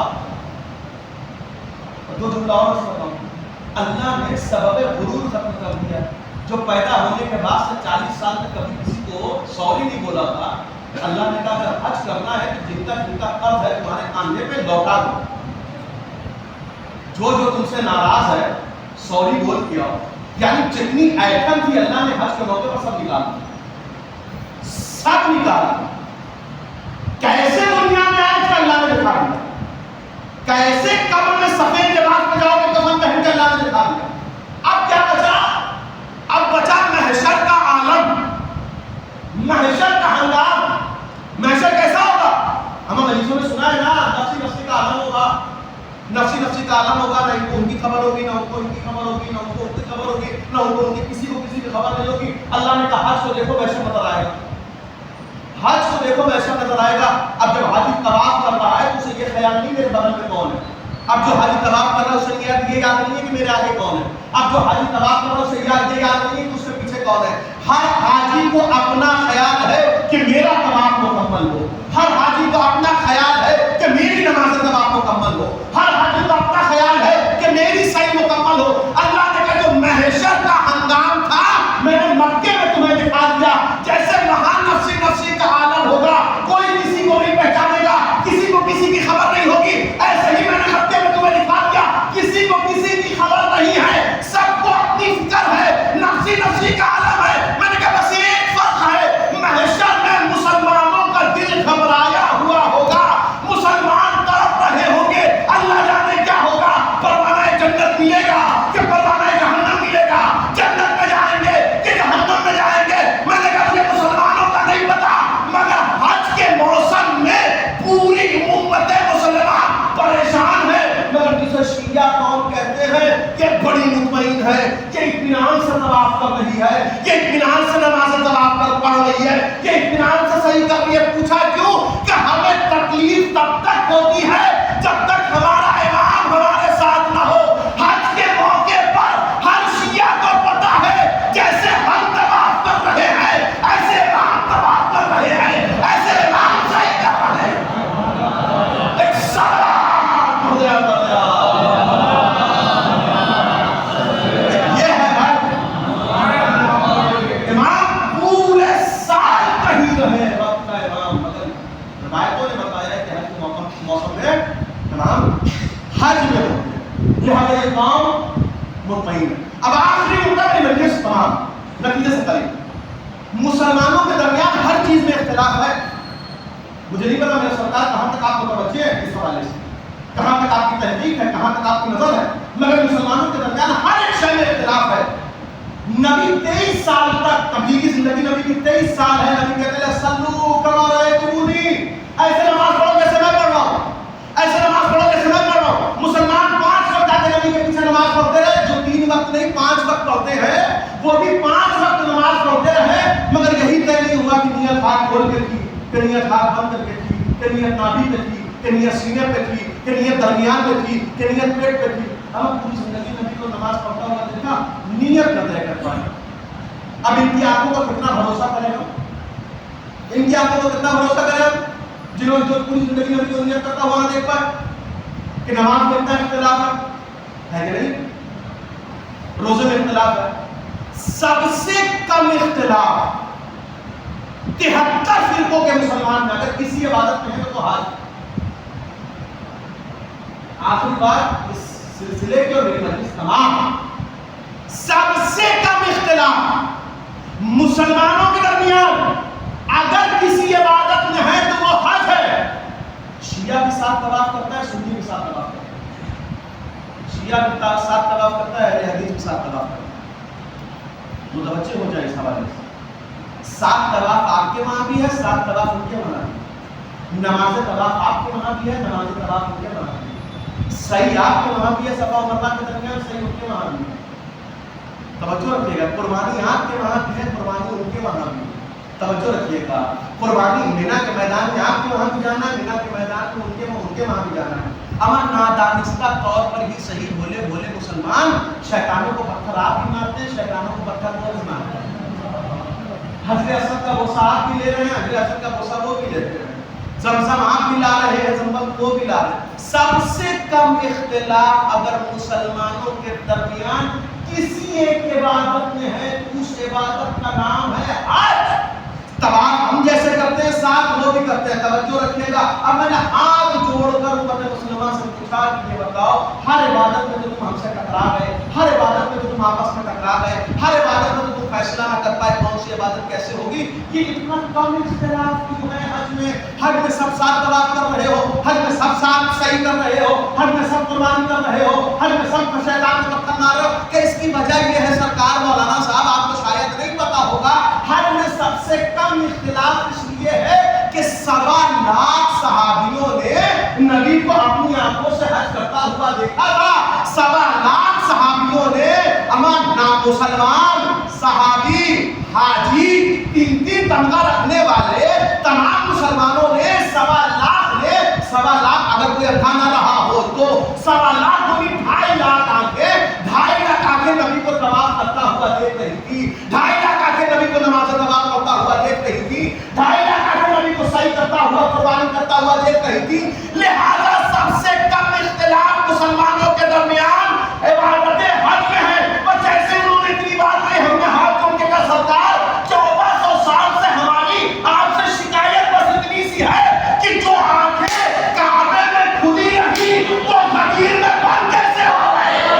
دو جملہ اور بتاؤں. اللہ نے سبب غرور ختم کر دیا. جو پیدا ہونے کے بعد سے 40 سال تک کبھی کسی کو سوری نہیں بولا تھا. اللہ نے کہا اگر حج کرنا ہے تو جن کا قرض ہے تمہارے کاندھے پہ لوٹا دو. جو تم سے ناراض ہے سوری بول کیا. یعنی جتنی ایٹم تھی اللہ نے حج کے موقع پر سب نکالا. سب نکالا. کیسے دنیا میں آئے تھے اللہ نے دکھا دیا. کیسے قبر میں سفید لباس پہ جاؤ گے کفن پہن کے اللہ نے دکھا دیا. اب کیا بچا؟ اب بچا محشر کا عالم، محشر کا ہنگام. محشر کیسا ہوگا؟ ہم مریضوں نے سنا ہے نا نفسی نفسی کا عالم ہوگا. نفسی نفسی کا عالم ہوگا. نہ ان کو ان کی خبر ہوگی نہ ان کو ان کی خبر ہوگی نہ ان کو ان کی خبر ہوگی نہ ان کو ان کی کسی کو کسی کی خبر نہیں ہوگی. اللہ نے کہا حج کو دیکھو محشر نظر آئے گا. حج کو دیکھو محشر نظر آئے گا. اب جب حاجی طواف کر رہا ہے تو اسے یہ خیال نہیں میرے بغل میں کون ہے. اب جو حاجی طواف کر رہا ہے اسے یہ یاد نہیں ہے کہ میرے آگے کون ہے. اب جو حاجی طواف کر رہا ہے اسے یہ یاد نہیں ہے کہ اس کے پیچھے کون ہے. ہر حاجی کو اپنا خیال ہے کہ میرا طواف مکمل ہو. ہر حاجی کو اپنا خیال ہے کہ میری نماز طواف مکمل ہو. ہر حاجی کو اپنا خیال ہے کہ میری سعی مکمل ہو. اللہ نے کہا جو محشر کا ہنگام تھا میں نے مکے میں تمہیں دکھا دیا. جیسے وہاں نفسی نفسی کا عالم ہوگا, کوئی کسی کو نہیں پہچانے گا, کسی کو کسی کی خبر نہیں ہوگی, ایسے ہی میں نے مکے میں تمہیں دکھا دیا کسی کو کسی کی خبر نہیں ہے, سب کو اپنی فکر ہے, نفسی نفسی کا عالم ہے. میں نے کہا بس ایک فرق ہے, محشر میں مسلمانوں کا دل گھبرایا ہوا ہوگا, مسلمان تڑپ رہے ہوں گے, اللہ جانے کیا ہوگا, پروانہ جنت ملے گا کہ پروانہ جہنم ملے گا, جنت میں جائیں گے کہ جہنم میں جائیں گے. میں نے کہا مجھے مسلمانوں کا نہیں پتا, مگر حج کے موسم میں پوری امت مسلمان پریشان ہے. مگر جسے شیعہ قوم کہتے ہیں یہ بڑی مطمئن ہے, یہ اطمینان سے طواف کر رہی ہے, یہ اطمینان سے نماز طواف کر پڑھ رہی ہے, یہ اطمینان سے صحیح کر رہی ہے. پوچھا کیوں؟ کہ ہمیں تکلیف تب تک ہوتی ہے جب تک ہمارا امام ہمارے ساتھ نہ ہو. حج کے موقع پر ہر شیعہ کو پتا ہے جیسے ہم طواف کر رہے ہیں ایسے امام طواف کر رہے ہیں, ایسے امام صحیح کر رہے ہیں. ایک سلام ہو گیا یہ ہے بھائی, امام پورے سال کہیں رہے وقت کا امام. مگر روایتوں نے بتایا ہے کہ حج کے موسم میں امام حج میں ہوتے ہیں, لہذا امام مطمئن ہے. اب آخری مدت میں مجلس تمام نتیجے سے کریں, مسلمانوں کے درمیان ہر چیز میں اختلاف ہے. مجھے نہیں پتا میرے سرکار کہاں تک آپ متوجہ ہے اس حوالے سے, کہاں تک آپ کی تحقیق ہے, کہاں تک آپ کی نظر ہے, مگر مسلمانوں کے درمیان ہر ایک شے میں اختلاف ہے. نبی 23 سال تک, تبلیغی زندگی نبی کی 23 سال ہے, نبی کہتے ہیں صلو کما رأیتمونی, ایسے نماز پڑھو جیسے میں پڑھ رہا ہوں, ایسے نماز پڑھو جیسے میں پڑھ رہا ہوں. مسلمان 5 وقت آتے نبی کے پیچھے نماز پڑھتے رہے, جو 3 وقت نہیں 5 وقت پڑھتے ہیں وہ بھی 5 وقت نماز پڑھتے رہے, مگر یہی طے نہیں ہوا کہ نیت ہاتھ کھول کے تھی, کہ نیت ہاتھ بند کر کے تھی, کہ نیت نابی پہ تھی, کہ نیت سینے پہ تھی, کہ نیت درمیان میں تھی, کہ نیت پیٹ پہ تھی. ہم پوری زندگی نبی کو نماز پڑھتا ہوا دیکھا, نیت نہ طے کر پائے. اب ان کی آنکھوں کو کتنا بھروسہ کرے گا, ان کی آنکھوں کو کتنا بھروسہ کرے گا جنہوں نے پوری زندگی نبی کو نیت کرتا ہوا نہ دیکھ پائے کہ نماز میں اتنا اختلاف ہے کہ نہیں, روزے میں اختلاف ہے. سب سے کم اختلاف 73 فرقوں کے مسلمان میں, اگر کسی عبادت میں ہے تو حج. آخری بات اس سلسلے کی اور میری مجلس تمام, سب سے کم اختلاف مسلمانوں کے درمیان اگر کسی عبادت میں ہے تو وہ حج ہے. شیعہ بھی ساتھ طواف کرتا ہے, سنی بھی ساتھ طواف کرتا ہے, شیعہ بھی ساتھ طواف کرتا ہے, اہل حدیث بھی ساتھ طواف کرتا ہے. متوجہ ہو جائے اس حوالے سے, ساتھ طواف آپ کے وہاں بھی ہے, ساتھ طواف ان کے وہاں بھی ہے. نماز طواف آپ کے وہاں بھی ہے, نماز طواف ان کے وہاں بھی ہے. صحیح آپ کے وہاں بھی ہے, صفا و مروہ کے درمیان صحیح ان کے وہاں بھی ہے. توجہ رکھیے گا, قربانی آپ کے وہاں بھی ہے, قربانی ان کے وہاں بھی ہے. توجہ رکھیے گا, قربانی مینا کے میدان میں آپ کے وہاں بھی جانا ہے, مینا کے میدان میں ان کے وہاں بھی جانا ہے. اما نادانستہ طور پر ہی صحیح بھولے بھولے مسلمان شیطانوں کو پتھر آپ بھی مارتے ہیں, شیطانوں کو پتھر وہ بھی مارتے ہیں. حجر اسود کا بوسہ آپ بھی لے رہے ہیں, حجر اسود کا بوسہ وہ بھی لیتے ہیں, زمزم آپ بھی لا رہے ہیں, زمزم وہ بھی لا رہے ہیں. سب سے کم اختلاف اگر مسلمانوں کے درمیان کسی ایک عبادت میں ہے, اس عبادت کا نام ہے حج. طواف ہم جیسے کرتے ہیں ساتھ وہ بھی کرتے ہیں. توجہ رکھیے گا. اب میں نے ہاتھ جوڑ کر امت مسلمہ سے پوچھا کہ یہ بتاؤ, ہر عبادت میں تو تم ہم سے ٹکرا گئے, ہر عبادت میں تو تم آپس میں ٹکرا گئے, ہر عبادت میں تو تم فیصلہ نہ کر پائے کون سی عبادت کیسے ہوگی, یہ اتنا کم اختلاف کیوں ہے حج میں؟ حج میں سب ساتھ طواف کر رہے ہو, حج میں سب ساتھ صحیح کر رہے ہو, حج میں سب قربانی کر رہے ہو, حج میں سب شیطان کو پتھر مار رہے ہو. کہ اس کی وجہ یہ ہے سرکار مولانا صاحب, آپ کو شاید نہیں پتا ہوگا, حج میں سب سے کم اختلاف اس لیے ہے کہ 1.25 لاکھ صحابیوں نے نبی کو اپنی آنکھوں سے حج کرتا ہوا دیکھا تھا. 1.25 لاکھ صحابیوں نے, امان نام مسلمان, صحابی, حاجی, 3 تمغہ رکھنے والے تمام مسلمانوں نے 1.25 لاکھ اگر کوئی اندھا نہ رہا ہو تو 1.25 رسائی کرتا ہوا قربانی کرتا ہوا دیکھ رہی تھی. لہذا سب سے کم اختلاف مسلمانوں کے درمیان عبادت حج میں ہے. بس ایسے انہوں نے اتنی بات کہی, ہم نے ہاتھ جوڑ کے کہا سرکار 1400 سال سے ہماری آپ سے شکایت بس اتنی سی ہے کہ جو آنکھیں کعبے میں کھلی رہی وہ غدیر میں بند کیسے ہو رہے ہیں.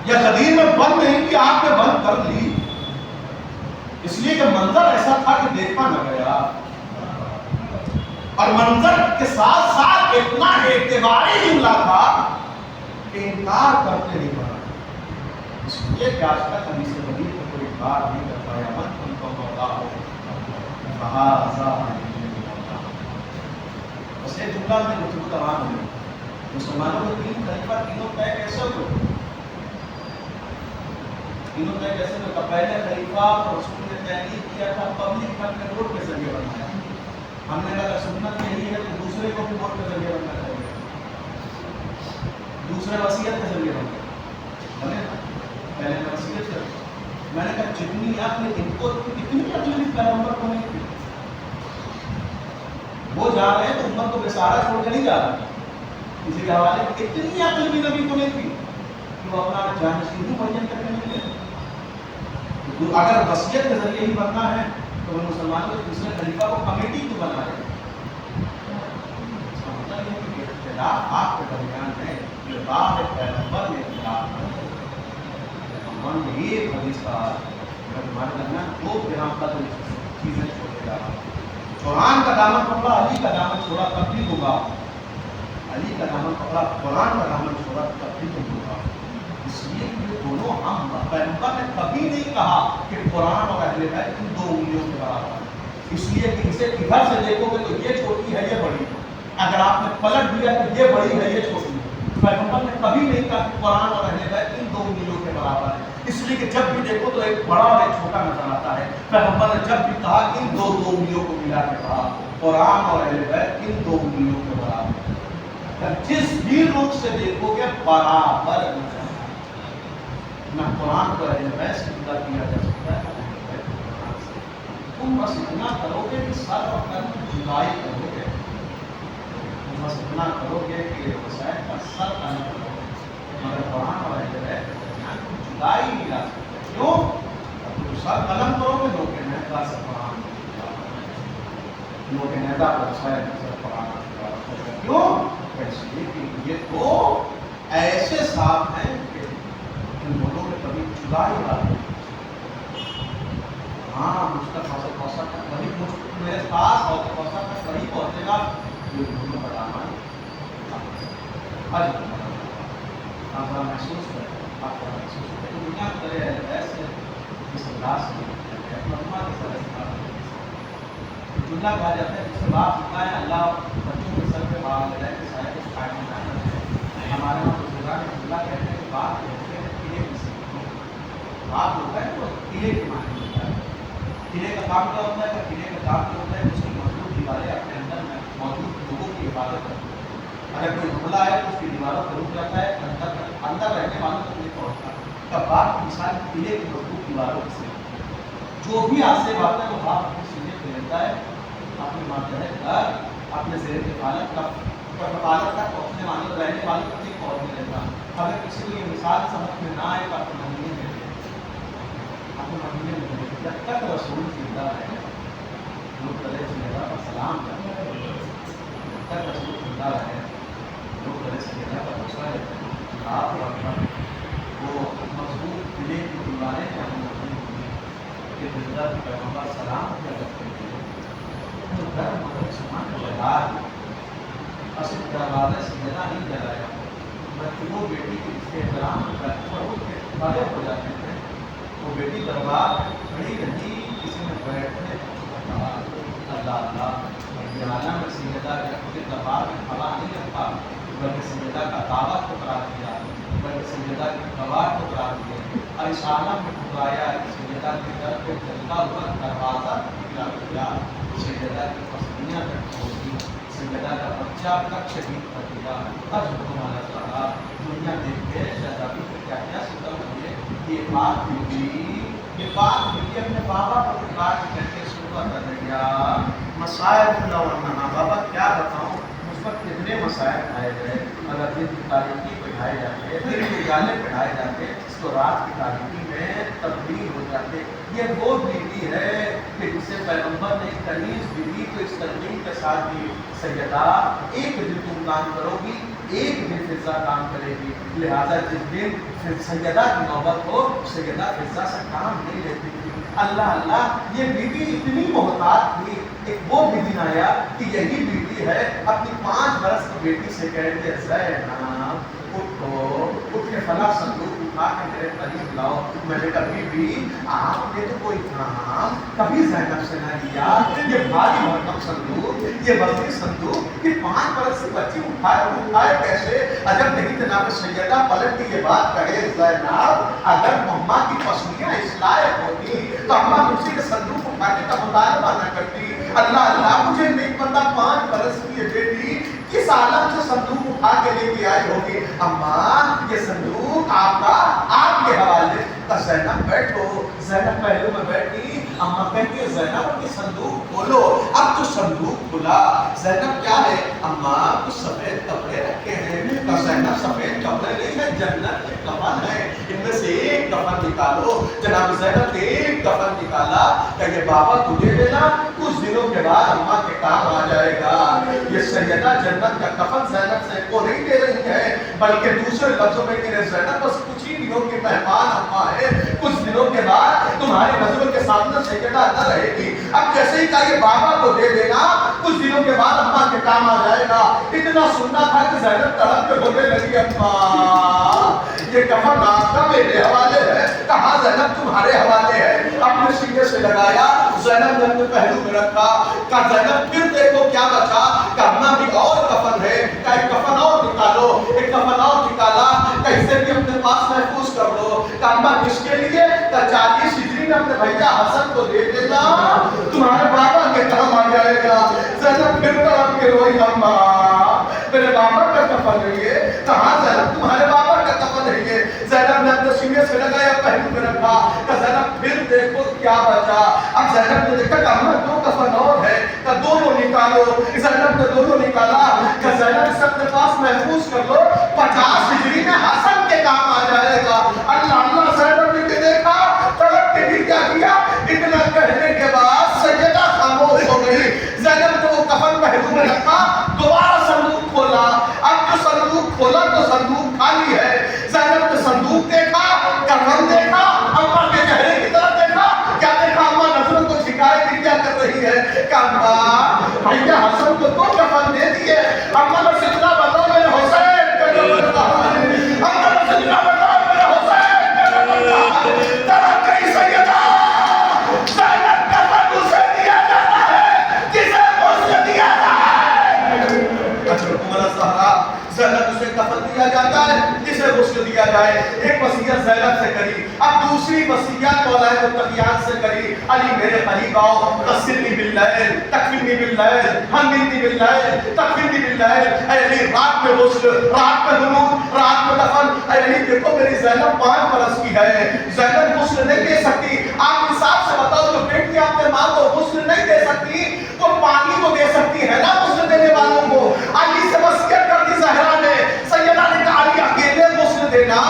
یا قدیم میں بند نہیں کہ آپ نے بند کر لی, اس لیے کہ منظر ایسا تھا کہ دیکھا نہ گیا, اور منظر کے ساتھ ساتھ اتنا اعتباری جملہ تھا کہ انکار کرتے نہیں بنا. اس لیے کہ آج تک حدیث نبی کو کوئی انکار نہیں کر پایا. من تم کو اللہ ہو بس ایک جملہ میں گفتگو تمام ہوئی. مسلمانوں کے تین خلیفہ تینوں طے کیسے ہوئے؟ تینوں طے کیسے ہوئے؟ پہلے خلیفہ رسول نے تعلیم کیا تھا پبلک فنڈ کے ووٹ کے ذریعے بنایا. ہم نے کہا سنت یہی ہے تو دوسرے کو بھی ووٹ کے ذریعے بننا چاہیے, دوسرے وصیت کے ذریعے بنے نا. پہلے میں وصیت کر, میں نے کہا جتنی عقل ان کو اتنی عقل بھی پیغمبر کو نہیں تھی. وہ جا رہے ہیں تو امت کو بسارا چھوڑ کے نہیں جا رہے کسی کے حوالے. اتنی عقل بھی نبی کو نہیں تھی کہ وہ اپنا جانشین ہی معین کر کے نہیں گئے. اگر وصیت کے ذریعے ہی بننا ہے تو وہ مسلمانوں کے دوسرے خلیفہ کو کمیٹی کیوں بنا رہے ہیں؟ اس کا مطلب یہ ہے کہ اختلاف آپ کے درمیان ہے, یہ بات ہے پیغمبر میں اختلاف ہے. پیغمبر نے ایک حدیث کہا کہ ہمارے درمیان دو گرام قدر چیزیں چھوڑے جا رہا. قرآن کا دامن پکڑا, علی کا دامن چھوڑا تب بھی ہوگا. علی کا دامن پکڑا, قرآن کا دامن چھوڑا تب بھی ہوگا. اس لیے کہ یہ دونوں ہم پیغمبر نے کبھی نہیں کہا کہ قرآن اور اہل بیت ان دو انگلیوں کے برابر. اس لیے کہ اسے ادھر سے دیکھو گے تو یہ چھوٹی ہے یہ بڑی ہے, اگر آپ نے پلٹ دیا تو یہ بڑی ہے یہ چھوٹی ہے. پیغمبر نے کبھی نہیں کہا کہ قرآن اور اہل بیت ان دو انگلیوں کے برابر ہے. اس لیے کہ جب بھی دیکھو تو ایک بڑا اور ایک چھوٹا نظر آتا ہے. پیغمبر نے جب بھی کہا ان دو انگلیوں کو ملا کے کہا قرآن اور اہل بیت ان دو انگلیوں کے برابر. جس بھی روپ سے دیکھو گے برابر نہ قرآن کو اہل بیت سے جدا کیا جا سکتا ہے. تم بس اتنا کرو گے کہ سر اور قلب جدائی کرو گے. تم بس اتنا کرو گے کہ وسائل کا سر قلم کرو گے, مگر قرآن اور اہل بیت کے درمیان تم جدائی نہیں لا سکتے. کیوں؟ تم سر قلم کرو گے لوگ نہدا سے قرآن, لوگ نہدا پر وسائل کا سر قرآن. کیوں؟ اس لیے کہ یہ دو ایسے صاحب ہیں کہ ان دونوں میں کبھی جدا ہی بات نہیں. ہاں مصطفیٰ سے کوثر کا قریب میرے پاس اور کوثر کا قریب پہنچے گا, یہ دونوں کا دامن آپ بڑا محسوس کریں, آپ بڑا محسوس کریں. دنیا کرے ایسے اس انداز سے محمد اس طرح سے جملہ کہا جاتا ہے جس سے بات سکھا ہے اللہ بچوں کے سر پہ بات لے جائے کہ شاید اس قائم میں ہمارے وہاں بزرگان جملہ کہتے ہیں کہ بات کہتے ہیں قلعے کی سیکھ بات ہوتا ہے تو قلعے کے معنی ہوتا ہے. قلعے کا کام کیا ہوتا ہے کہ قلعے کا کام کیا ہوتا ہے اس کی موجود دیواریں اپنے اندر میں موجود لوگوں کی حفاظت کرتی ہیں. اگر کوئی حملہ ہے تو اس کی دیواروں کو رک جاتا ہے, اندر رہنے والوں کو نہیں پہنچتا. تب بات کی مثال قلعے کی مضبوط دیواروں سے جو بھی آج سے بات ہے وہ بات اپنے سینے پہ لیتا ہے, اپنے ماتحت گھر اپنے زیر حفاظت کا حفاظت تک پہنچنے والے رہنے والوں کو نہیں پہنچنے دیتا. اگر کسی کو یہ مثال سمجھ میں نہ آئے تو اپنے مہینے میں اپنے مہینے میں جب تک رسول زندہ ہے لوگ گلے سے اللہ پر سلام کرتے ہیں, جب تک رسول زندہ رہے لوگ گلے سے اللہ پر غصہ لیتے ہیں. آپ وہ مضبوط قلعے کی دیواریں جہاں موجود ہوئی کہ زندہ پیغمبر سلام کیا کرتے ہیں تو گھر مگر سامان جلا اصل دروازے سے جلا نہیں جلایا بلکہ وہ بیٹی کے اس کے احترام کے بڑے ہو جاتے تھے. وہ بیٹی دربار کھڑی رہی, کسی نے بیٹھنے کہا اللہ اللہ جانا میں سیدہ کے دربار میں کھڑا نہیں رکھا بلکہ سیدہ کا دعوت کو قرار دیا, بلکہ سیدہ کے کباڑ کو قرار دیا اور اس عالم میں ٹھکرایا سیدہ کے در پہ چلتا ہوا دروازہ جب تک شہید کر دیا. اب ہمارا صاحب دنیا دیکھ کے شہزادی کو کیا کیا ستم ہوئے. یہ بات بیٹی اپنے بابا کو پکار کر کے صبح کر دیا. مسائب نہ بابا کیا بتاؤں مجھ پر کتنے مسائب آئے گئے. اگر دن کی تاریخی پڑھائے جاتے دن کے اجالے پڑھائے جاتے تو رات کی تاریخی میں تبدیل ہو جاتے. یہ وہ بیوی ہے کہ جسے پیغمبر نے قریض بیوی کو اس ترمیم کے ساتھ دی. سیدہ ایک دن تم کام کرو گی ایک دن فضا کام کرے گی. لہذا جس دن سیدہ کی نوبت ہو سیدہ فضا سے کام نہیں لیتی تھی. اللہ یہ بیوی اتنی محتاط تھی. ایک وہ بھی دن آیا کہ یہی بیوی ہے اپنی 5 برس کی بیٹی سے کہتے ہیں زینب اٹھو اٹھ کے فلاں صندوق اٹھا کے میرے قریب لاؤ. میں نے کہا بی بی آپ نے تو کوئی کام کبھی زینب سے نہ لیا. یہ بھاری بھرکم صندوق یہ وزنی صندوق یہ 5 برس کی بچی اٹھائے کیسے. عجب نہیں جناب سیدہ پلٹ کی یہ بات کہے زینب اگر مما کی پسلیاں اس لائق ہوتی تو اما اسی کے صندوق اٹھانے کا مطالبہ نہ کرتی. اللہ مجھے نہیں پتا 5 برس کی یہ بیٹی کس عالم سے صندوق اٹھا کے لے کے آئی ہوگی. اماں یہ صندوق آپ کے حوالے. زینب بیٹھو. زینب پہلو میں بیٹھی. اماں کہتی ہے زینب یہ صندوق کھولو. اب تو صندوق کھلا. زینب کیا ہے اماں کچھ سفید کپڑے رکھے ہیں. زینب سفید کپڑے نہیں ہے جنت کے کفن ہے. ان میں سے ایک کفن نکالو. جناب زینب نے ایک کفن نکالا. کہ یہ بابا تجھے دینا کچھ دنوں کے بعد اماں کے کام آ جائے گا. یہ سیدہ جنت کا کفن زینب سے کو نہیں دے رہی ہے بلکہ دوسرے لفظوں میں کہ زینب بس کچھ ہی دنوں کے مہمان اماں ہے. کچھ دنوں کے بعد تمہاری نظروں کے سامنے سیدہ نہ رہے گی. اب جیسے ہی کہا یہ بابا کو دے دینا کچھ دنوں کے بعد اماں کے کام آ جائے گا. اتنا سننا تھا کہ زینب تڑپ کے بولنے لگی اماں یہ کفن آپ کا میرے حوالے ہے. کہاں زینب تمہارے حوالے ہے. اپنے سینے سے لگایا. زینب نے اپنے پہلو میں رکھا. کہا زینب پھر دیکھو کیا بچا. کہا اماں بھی اور کفن ہے. کہا ایک کفن اور نکالو. ایک کفن اور نکالا. کہا اسے بھی اپنے پاس محفوظ کر لو. کہا اماں کس کے لیے. کہا 40 ہجری میں اپنے بھیا حسن کو دے دینا تمہارے بابا کے کام آ جائے گا. زینب پھر تڑپ کے روئی اماں میرے بابا کا کفن نہیں ہے. کہاں زینب تمہارے بابا کا کفن نہیں ہے. زینب نے اپنے سینے سے لگایا پہلو میں رکھا. کہ زینب پھر دیکھو کیا بچا. اب زینب نے دیکھا کہ ہمیں 2 کفن اور ہے. کہ دونوں نکالو. زینب نے دونوں نکالا. کہ زینب سے اپنے پاس محفوظ کر لو 50 ہجری میں حسن کے کام آ جائے گا. اللہ زینب نے دیکھا تڑپ کے بھی کیا کیا. اتنا کہنے کے بعد سیدہ خاموش ہو گئی. زینب نے وہ کفن پہلو میں رکھا. دوبارہ صندوق کھولا. اب جو صندوق کھولا تو صندوق خالی ہے. زینب نے صندوق دیکھا کفن دیکھا اماں کے چہرے کی طرف دیکھا. کیا دیکھا اماں نظروں کو جھکائے دی کیا کر رہی ہے. کہ اماں بھیا حسن کو 2 کفن دے دیے. اماں بس اتنا بتاؤ میرے حسین کا کفن کہاں ہے. اماں بس اتنا بتاؤ میرے حسین کا کفن کہاں ہے. تڑپ گئی سیدہ. زینب کفن اسے دیا جاتا ہے جسے غسل دیا جائے. عمر زہرا زینب اسے کفن دیا جاتا ہے جسے غسل دیا جائے. ایک وصیت زینب سے کری. اب دوسری وصیت مولا متقیان سے کری. علی میرے قریب آؤ. غسلنی باللیل تکفنی باللیل حننی باللیل تکفنی باللیل. اے علی رات میں غسل رات میں حنوط رات میں دفن. اے علی دیکھو میری زینب 5 برس کی ہے. زینب غسل نہیں دے سکتی. آپ انصاف سے بتاؤ جو بیٹی اپنے ماں کو غسل نہیں دے سکتی تو پانی کو دے سکتی ہے نا غسل دینے والوں کو. علی سے وصیت کر دی زہرا نے. سیدہ نے کہا علی اکیلے غسل دینا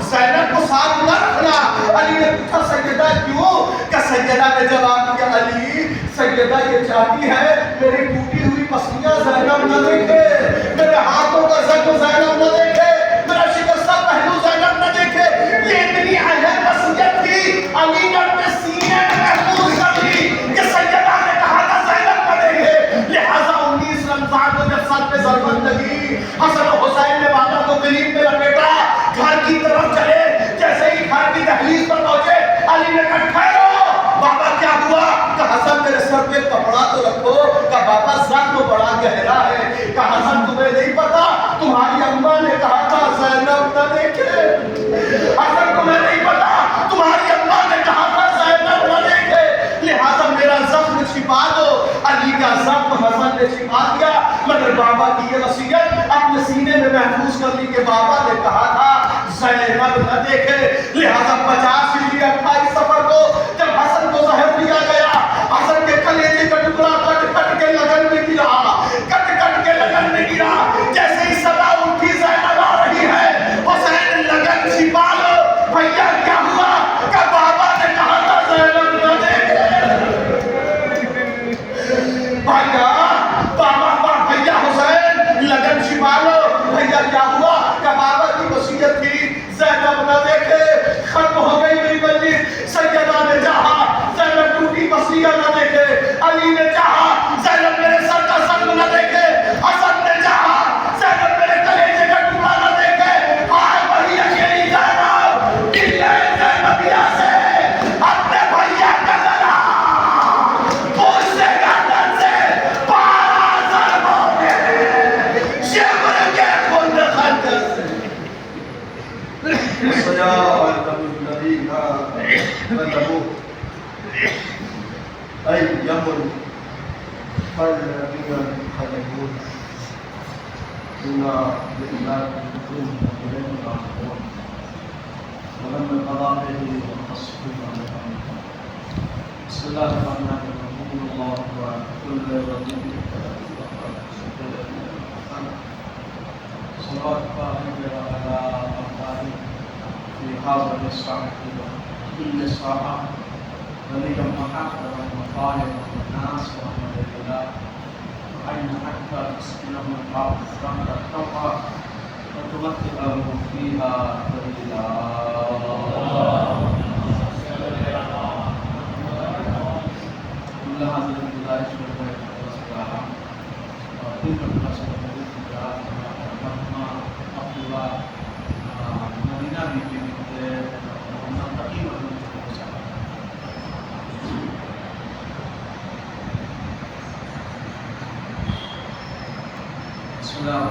زینب کو ساتھ نہ رکھنا. علی نے پوچھا سیدہ کیوں. کہ سیدہ نے جواب دیا علی سیدہ یہ چاہتی ہے میری ٹوٹی ہوئی پسلیاں زینب نہ دیکھے. میرے ہاتھوں کا زخم زینب نہ دیکھے. میرا شکستہ پہلو زینب نہ دیکھے. یہ اتنی اہم وصیت تھی. علی نے اپنے سینے میں محفوظ کر لی کہ سیدہ نے کہا تھا زینب نہ دیکھے. لہٰذا 19 رمضان کو جب سر پہ ضربت لگی حسن و حسین نے بابا کو قریب میں لپیٹا. گھر کی طرف چلے. جیسے ہی گھر کی دہلیز پر پہنچے علی نے کہا ٹھہرو. بابا کیا ہوا. کہ حسن میرے سر پہ کپڑا تو رکھو. کہ بابا زخم بڑا گہرا ہے. کہ حسن تمہیں نہیں پتا تمہاری اماں نے کہا تھا زینب نہ دیکھے. حسن تمہیں نہیں پتا تمہاری اماں نے کہا تھا زینب نہ دیکھے. لہٰذا میرا زخم چھپا دو. علی کا زخم حسن نے چھپا دیا مگر بابا کی یہ وصیت اپنے سینے میں محفوظ کر لی کہ بابا نے کہا تھا زینب نہ دیکھے، لہذا 50 ہجری 28 سفر کو جب حسن کو زہر دیا گیا، حسن کے کلیجے کا ٹکڑا کٹ کٹ کے لگن میں گرا، کٹ کٹ کے لگن میں گرا، جیسے ہی صدا اٹھی زینب آ رہی ہے، حسین لگن چھپا لو، بھیا کیا ہوا؟ کہ بابا نے کہا تھا زینب نہ دیکھے۔ بھیا بابا بھیا حسین لگن چھپا لو، بھیا کیا ہوا؟ کہ بابا کی وصیت تھی زینب نہ دیکھے۔ ختم ہو گئی میری بندی، سیدہ نے چاہا زینب ٹوٹی وصیہ نہ دیکھے، علی نے چاہا زینب میرے سر کا سنگ نہ دیکھے، حسن نے چاہا زینب میرے کلیجے کا ٹکڑا نہ دیکھے۔ ہائے وہی اکیلی زینب دلے زینبیہ سے اپنے بھیا کا لڑا، پوچھتے گردن سے 12 ضربوں میں شمر کے خون خنجر سے۔ سيعلم الذين كذبوا أي يوم الذين يخلفون إنا لله وإليه راجعون ولما قضى به وخصه بسم الله الرحمن الرحيم الله أكبر كل رجل صلوات الله على أبطاله في هذا الساعة كل ساعة وليا محافظا ومطالب والناس وأمر الله وأين حتى تسكنه الأرض ترقى وتمتعه فيها دليلا كل هذه البلاد شركة الله وتلك الرسول مدینہ بھی تقریباً بسم اللہ